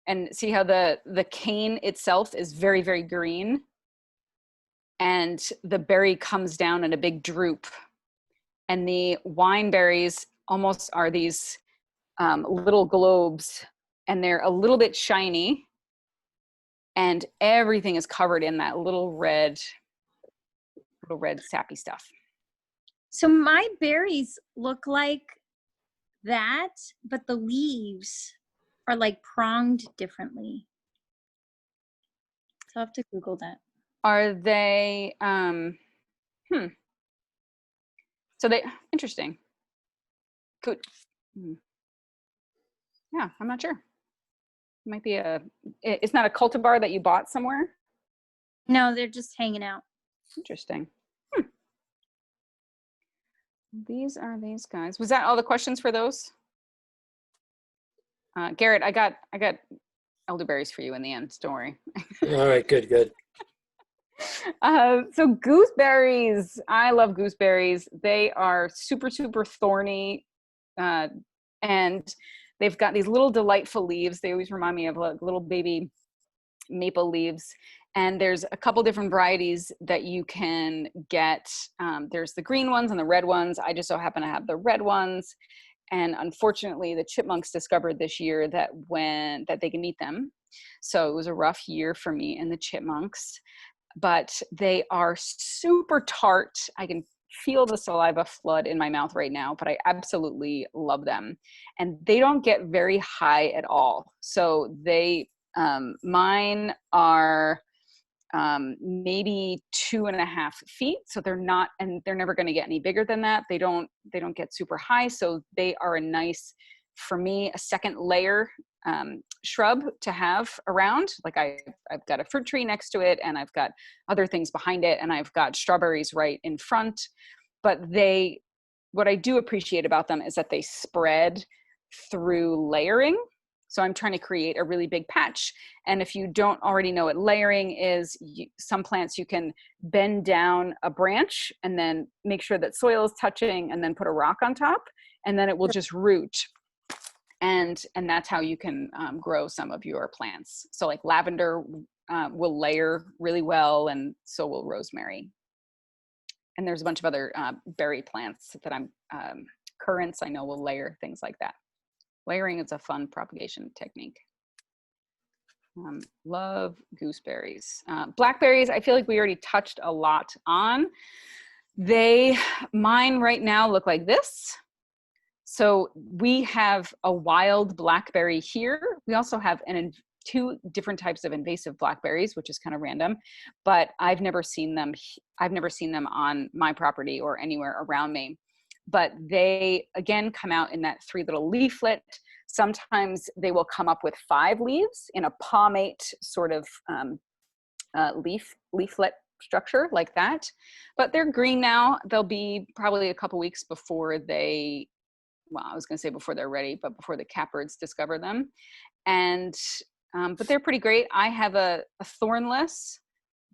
Speaker 7: And see how the cane itself is very, very green. And the berry comes down in a big droop. And the wineberries almost are these little globes, and they're a little bit shiny. And everything is covered in that little red sappy stuff.
Speaker 6: So my berries look like that, but the leaves are like pronged differently. So I'll have to Google that.
Speaker 7: Are they, so they, interesting. Good. Yeah, I'm not sure. It might be it's not a cultivar that you bought somewhere?
Speaker 6: No, they're just hanging out.
Speaker 7: Interesting. These are these guys. Was that all the questions for those? Garrett, I got elderberries for you in the end. Don't worry.
Speaker 3: All right, good.
Speaker 7: So gooseberries, I love gooseberries. They are super, super thorny, and they've got these little delightful leaves. They always remind me of like little baby maple leaves. And there's a couple different varieties that you can get. There's the green ones and the red ones. I just so happen to have the red ones. And unfortunately, the chipmunks discovered this year that they can eat them. So it was a rough year for me and the chipmunks. But they are super tart. I can feel the saliva flood in my mouth right now, but I absolutely love them. And they don't get very high at all. So they, mine are maybe 2.5 feet. So they're not, and they're never going to get any bigger than that. They don't get super high. So they are a nice, for me, a second layer shrub to have around. Like I've got a fruit tree next to it, and I've got other things behind it, and I've got strawberries right in front. But what I do appreciate about them is that they spread through layering. So I'm trying to create a really big patch. And if you don't already know what layering is, some plants you can bend down a branch and then make sure that soil is touching, and then put a rock on top, and then it will just root. And that's how you can grow some of your plants. So like lavender will layer really well, and so will rosemary. And there's a bunch of other berry plants that currants I know will layer, things like that. Layering is a fun propagation technique. Love gooseberries. Blackberries, I feel like we already touched a lot on. Mine right now look like this. So we have a wild blackberry here. We also have two different types of invasive blackberries, which is kind of random, but I've never seen them on my property or anywhere around me. But they, again, come out in that 3 little leaflet. Sometimes they will come up with 5 leaves in a palmate sort of leaflet structure like that. But they're green now. They'll be probably a couple weeks before they, well, I was going to say before they're ready, but before the catbirds discover them. And but they're pretty great. I have a thornless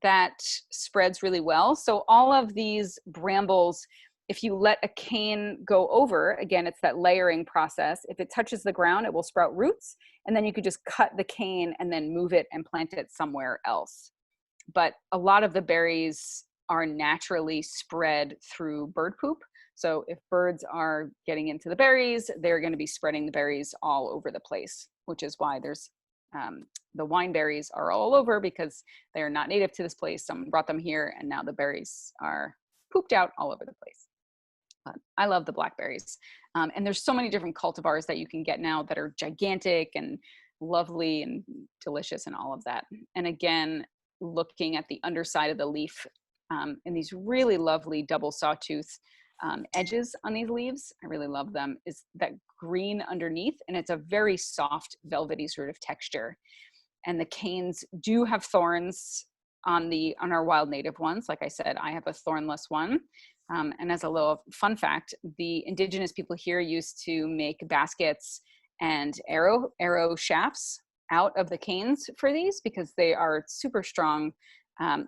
Speaker 7: that spreads really well. So all of these brambles, if you let a cane go over, again, it's that layering process. If it touches the ground, it will sprout roots, and then you could just cut the cane and then move it and plant it somewhere else. But a lot of the berries are naturally spread through bird poop. So if birds are getting into the berries, they're going to be spreading the berries all over the place, which is why there's the wineberries are all over, because they are not native to this place. Someone brought them here, and now the berries are pooped out all over the place. But I love the blackberries. And there's so many different cultivars that you can get now that are gigantic and lovely and delicious and all of that. And again, looking at the underside of the leaf and these really lovely double sawtooth edges on these leaves, I really love them, is that green underneath, and it's a very soft velvety sort of texture. And the canes do have thorns on our wild native ones. Like I said, I have a thornless one. And as a little fun fact, the indigenous people here used to make baskets and arrow shafts out of the canes for these, because they are super strong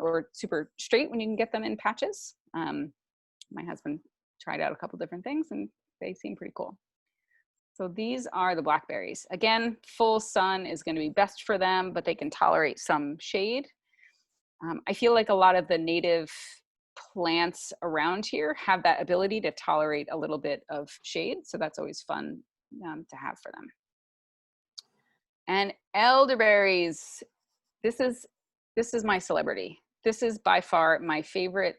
Speaker 7: or super straight when you can get them in patches. My husband tried out a couple different things, and they seem pretty cool. So these are the blackberries. Again, full sun is going to be best for them, but they can tolerate some shade. I feel like a lot of the native plants around here have that ability to tolerate a little bit of shade. So that's always fun to have for them. And elderberries, this is my celebrity. This is by far my favorite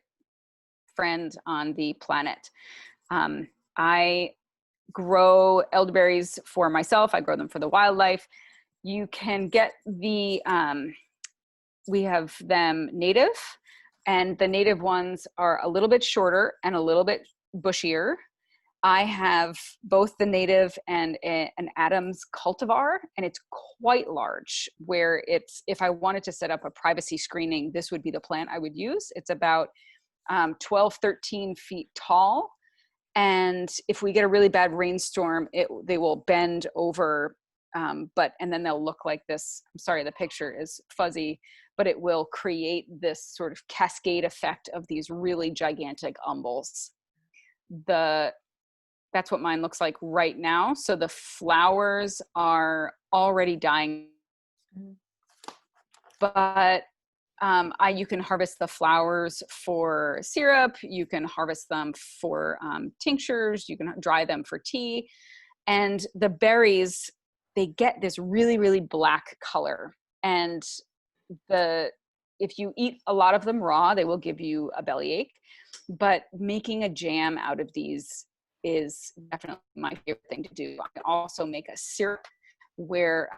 Speaker 7: friend on the planet. I grow elderberries for myself. I grow them for the wildlife. You can get we have them native, and the native ones are a little bit shorter and a little bit bushier. I have both the native and an Adams cultivar, and it's quite large, where if I wanted to set up a privacy screening, this would be the plant I would use. It's about 12, 13 feet tall. And if we get a really bad rainstorm, they will bend over, and then they'll look like this. I'm sorry, the picture is fuzzy, but it will create this sort of cascade effect of these really gigantic umbels. That's what mine looks like right now. So the flowers are already dying, but you can harvest the flowers for syrup. You can harvest them for tinctures. You can dry them for tea. And the berries, they get this really, really black color. And if you eat a lot of them raw, they will give you a bellyache. But making a jam out of these is definitely my favorite thing to do. I also make a syrup where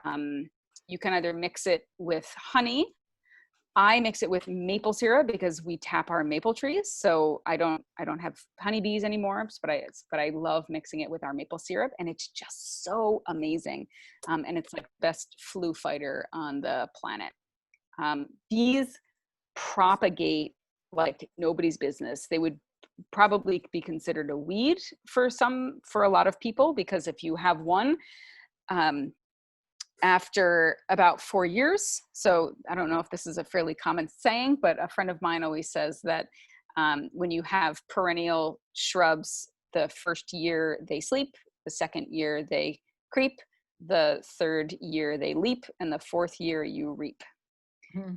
Speaker 7: you can either mix it with honey. I mix it with maple syrup because we tap our maple trees. So I don't have honeybees anymore, but I love mixing it with our maple syrup, and it's just so amazing. And it's like best flu fighter on the planet. Bees propagate like nobody's business. They would probably be considered a weed for a lot of people, because if you have one, after about 4 years, so I don't know if this is a fairly common saying, but a friend of mine always says that when you have perennial shrubs, the first year they sleep, the second year they creep, the third year they leap, and the fourth year you reap.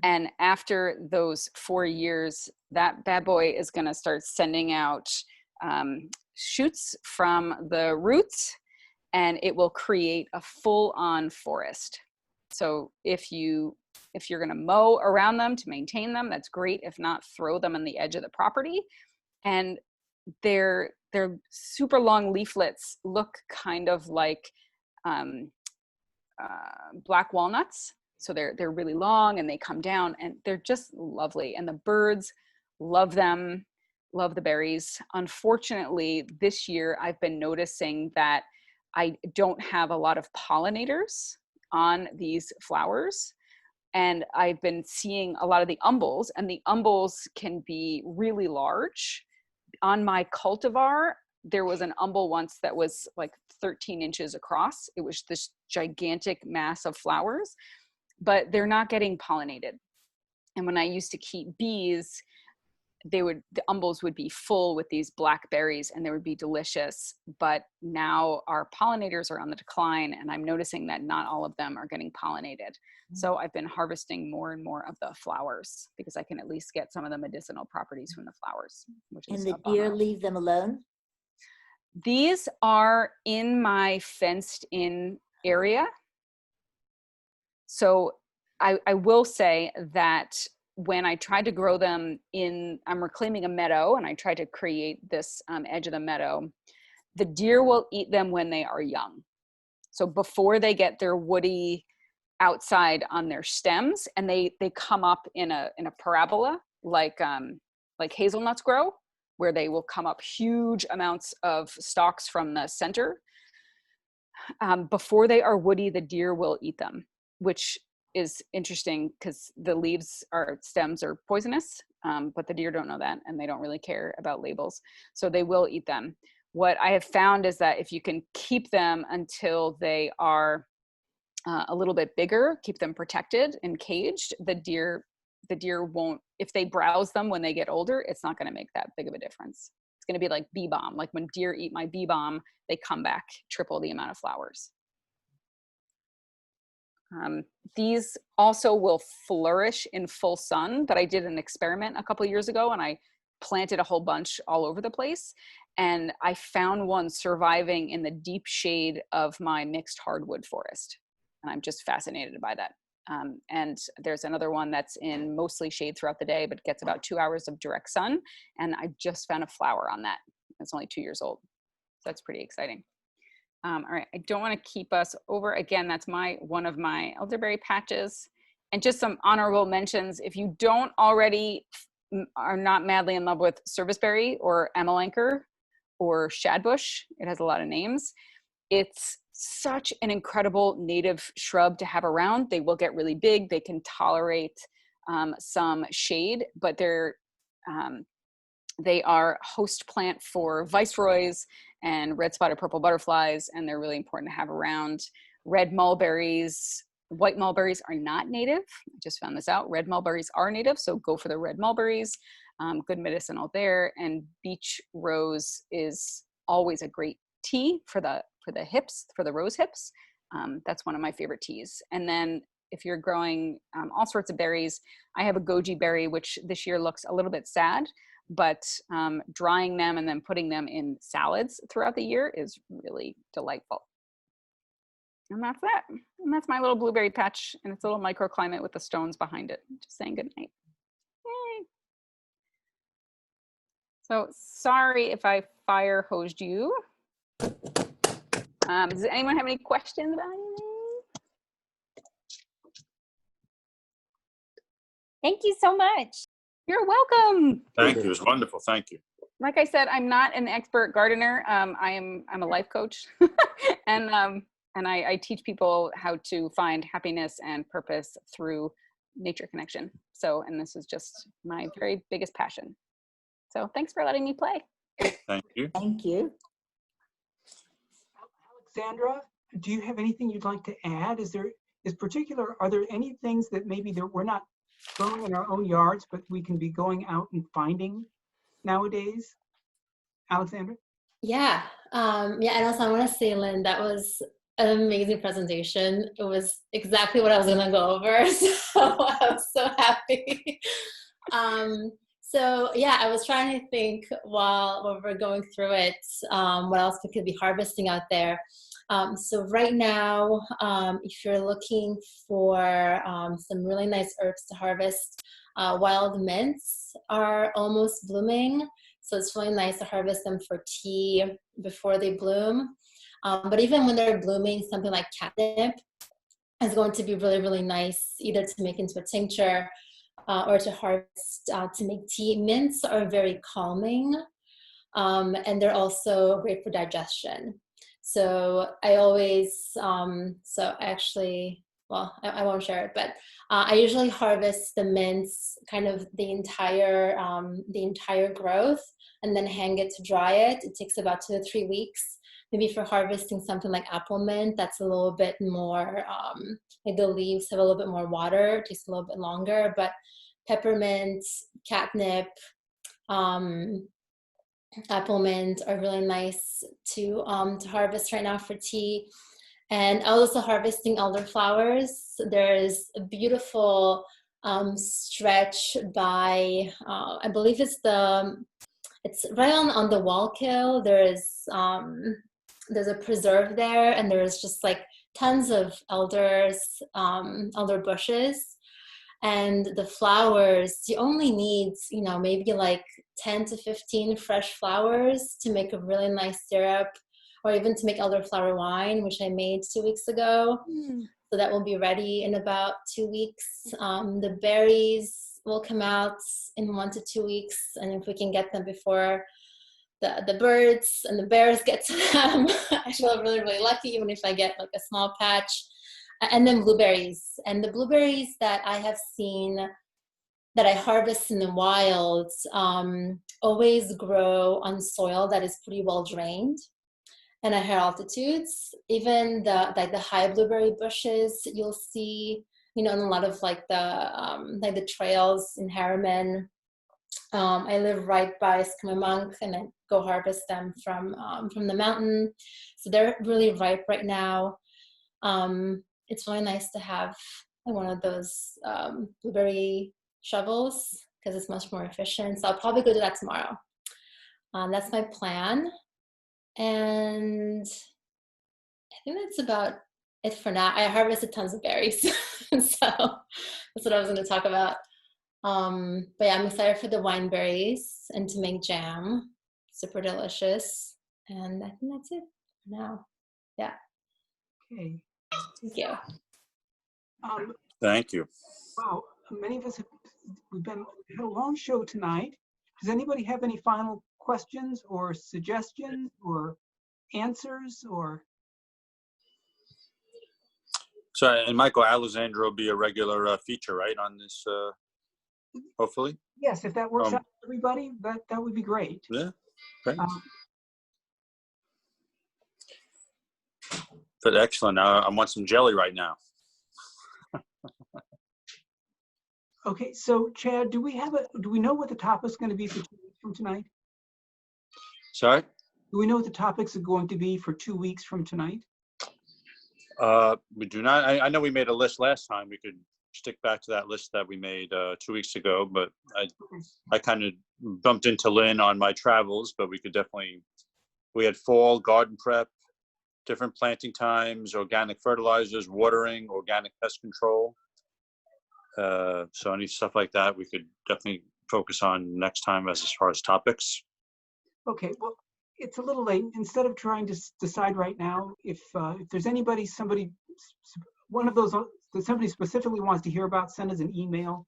Speaker 7: And after those 4 years, that bad boy is going to start sending out shoots from the roots, and it will create a full-on forest. So if you're going to mow around them to maintain them, that's great. If not, throw them on the edge of the property. And their super long leaflets look kind of like black walnuts. So they're really long and they come down and they're just lovely. And the birds love them, love the berries. Unfortunately, this year I've been noticing that I don't have a lot of pollinators on these flowers. And I've been seeing a lot of the umbels, and the umbels can be really large. On my cultivar, there was an umbel once that was like 13 inches across. It was this gigantic mass of flowers, but they're not getting pollinated. And when I used to keep bees, the umbels would be full with these black berries and they would be delicious. But now our pollinators are on the decline, and I'm noticing that not all of them are getting pollinated. So I've been harvesting more and more of the flowers because I can at least get some of the medicinal properties from the flowers, which is
Speaker 4: And the deer leave them alone?
Speaker 7: These are in my fenced in area. So I will say that when I tried to grow them I'm reclaiming a meadow, and I tried to create this edge of the meadow, the deer will eat them when they are young. So before they get their woody outside on their stems, and they come up in a parabola like hazelnuts grow, where they will come up huge amounts of stalks from the center. Before they are woody, the deer will eat them, which is interesting because the stems are poisonous, but the deer don't know that, and they don't really care about labels. So they will eat them. What I have found is that if you can keep them until they are a little bit bigger, keep them protected and caged, the deer won't, if they browse them when they get older, it's not going to make that big of a difference. It's going to be like bee balm. Like when deer eat my bee balm, they come back triple the amount of flowers. These also will flourish in full sun, but I did an experiment a couple of years ago and I planted a whole bunch all over the place. And I found one surviving in the deep shade of my mixed hardwood forest. And I'm just fascinated by that. And there's another one that's in mostly shade throughout the day, but gets about 2 hours of direct sun. And I just found a flower on that. It's only 2 years old. So that's pretty exciting. All right, I don't want to keep us over. Again, that's one of my elderberry patches. And just some honorable mentions. If you don't already are not madly in love with serviceberry or amelancher or shadbush, it has a lot of names. It's such an incredible native shrub to have around. They will get really big. They can tolerate some shade, but they are host plant for viceroys and red spotted purple butterflies, and they're really important to have around. Red mulberries, white mulberries are not native. I just found this out. Red mulberries are native, so go for the red mulberries. Good medicinal there. And beach rose is always a great tea for the hips, for the rose hips. That's one of my favorite teas. And then if you're growing all sorts of berries, I have a goji berry, which this year looks a little bit sad, but drying them and then putting them in salads throughout the year is really delightful. And that's it. And that's my little blueberry patch, and it's a little microclimate with the stones behind it. Just saying good night. So sorry if I fire hosed you. Does anyone have any questions about anything?
Speaker 6: Thank you so much.
Speaker 7: You're welcome.
Speaker 2: Thank you. It was wonderful. Thank you.
Speaker 7: Like I said, I'm not an expert gardener. I'm a life coach, and I teach people how to find happiness and purpose through nature connection. So, and this is just my very biggest passion. So, thanks for letting me play.
Speaker 2: Thank you.
Speaker 4: Thank you.
Speaker 1: Alexandra, do you have anything you'd like to add? Are there any things that maybe we're not growing in our own yards, but we can be going out and finding nowadays? Alexandra?
Speaker 9: Yeah. Yeah. And also I want to say, Lynn, that was an amazing presentation. It was exactly what I was going to go over. So I was so happy. So yeah, I was trying to think while we're going through it, what else we could be harvesting out there. So right now, if you're looking for some really nice herbs to harvest, wild mints are almost blooming. So it's really nice to harvest them for tea before they bloom. But even when they're blooming, something like catnip is going to be really, really nice, either to make into a tincture or to harvest to make tea. Mints are very calming, and they're also great for digestion. So I always, I won't share it, but I usually harvest the mints, kind of the entire growth, and then hang it to dry it. It takes about 2 to 3 weeks. Maybe for harvesting something like apple mint, that's a little bit more, like the leaves have a little bit more water, it takes a little bit longer, but peppermint, catnip, apple mint are really nice to harvest right now for tea. And I'm also harvesting elderflowers. There's a beautiful stretch by, I believe it's right on the Wallkill. There's a preserve there, and there's just like tons of elder bushes. And the flowers, you only need, maybe like 10 to 15 fresh flowers to make a really nice syrup, or even to make elderflower wine, which I made 2 weeks ago. So that will be ready in about 2 weeks. The berries will come out in 1 to 2 weeks. And if we can get them before the birds and the bears get to them, I feel really, really lucky, even if I get like a small patch. And then blueberries. And the blueberries that I have seen that I harvest in the wild always grow on soil that is pretty well drained and at high altitudes. Even the high blueberry bushes you'll see, in a lot of like the trails in Harriman. I live right by Esquimalt, and I go harvest them from the mountain. So they're really ripe right now. It's really nice to have one of those blueberry shovels because it's much more efficient. So I'll probably go do that tomorrow. That's my plan. And I think that's about it for now. I harvested tons of berries. So that's what I was going to talk about. But yeah, I'm excited for the wineberries and to make jam. Super delicious. And I think that's it for now. Yeah.
Speaker 1: Okay.
Speaker 9: Thank you.
Speaker 2: Thank you.
Speaker 1: Wow, many of us had a long show tonight. Does anybody have any final questions or suggestions or answers or?
Speaker 2: So, and Michael, Alexandra will be a regular feature, right, on this, hopefully?
Speaker 1: Yes, if that works out for everybody, that would be great.
Speaker 2: Yeah, great. But excellent. I want some jelly right now.
Speaker 1: Okay, so Chad, do we know what the topic's going to be for 2 weeks from tonight?
Speaker 2: Sorry?
Speaker 1: Do we know what the topics are going to be for 2 weeks from tonight?
Speaker 2: We do not. I know we made a list last time. We could stick back to that list that we made 2 weeks ago, but I kind of bumped into Lynn on my travels, but we had fall, garden prep, different planting times, organic fertilizers, watering, organic pest control. So any stuff like that, we could definitely focus on next time as far as topics.
Speaker 1: Okay, well, it's a little late. Instead of trying to decide right now, if there's one of those that somebody specifically wants to hear about, send us an email.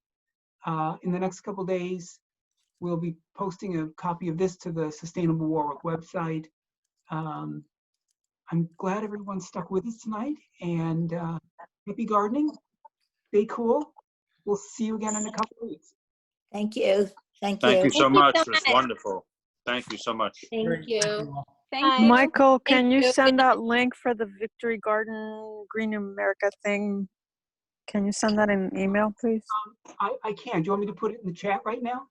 Speaker 1: In the next couple days, we'll be posting a copy of this to the Sustainable Warwick website. I'm glad everyone stuck with us tonight, and happy gardening. Stay cool. We'll see you again in a couple of weeks.
Speaker 4: Thank you. Thank
Speaker 2: Thank
Speaker 4: you.
Speaker 2: you so
Speaker 6: Thank you
Speaker 2: much.
Speaker 6: so
Speaker 2: It was
Speaker 6: much.
Speaker 2: wonderful. Thank you so much.
Speaker 9: Thank
Speaker 10: Great.
Speaker 9: you.
Speaker 10: all.
Speaker 7: Thank
Speaker 6: Bye.
Speaker 7: you.
Speaker 11: Michael, can you
Speaker 9: you.
Speaker 11: send that link for the Victory Garden Green America thing? Can you send that in an email, please?
Speaker 1: I can. Do you want me to put it in the chat right now?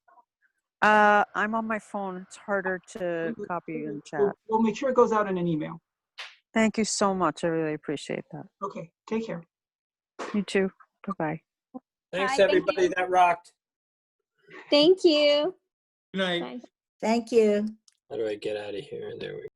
Speaker 11: I'm on my phone. It's harder to copy in chat.
Speaker 1: We'll make sure it goes out in an email.
Speaker 11: Thank you so much. I really appreciate that.
Speaker 1: Okay, take care.
Speaker 11: You too. Bye-bye.
Speaker 3: Thanks,
Speaker 6: Bye, thank
Speaker 3: everybody.
Speaker 6: you.
Speaker 3: That rocked.
Speaker 6: Thank you.
Speaker 10: Good night.
Speaker 6: Bye.
Speaker 4: Thank you.
Speaker 3: How do I get out of here? There we go.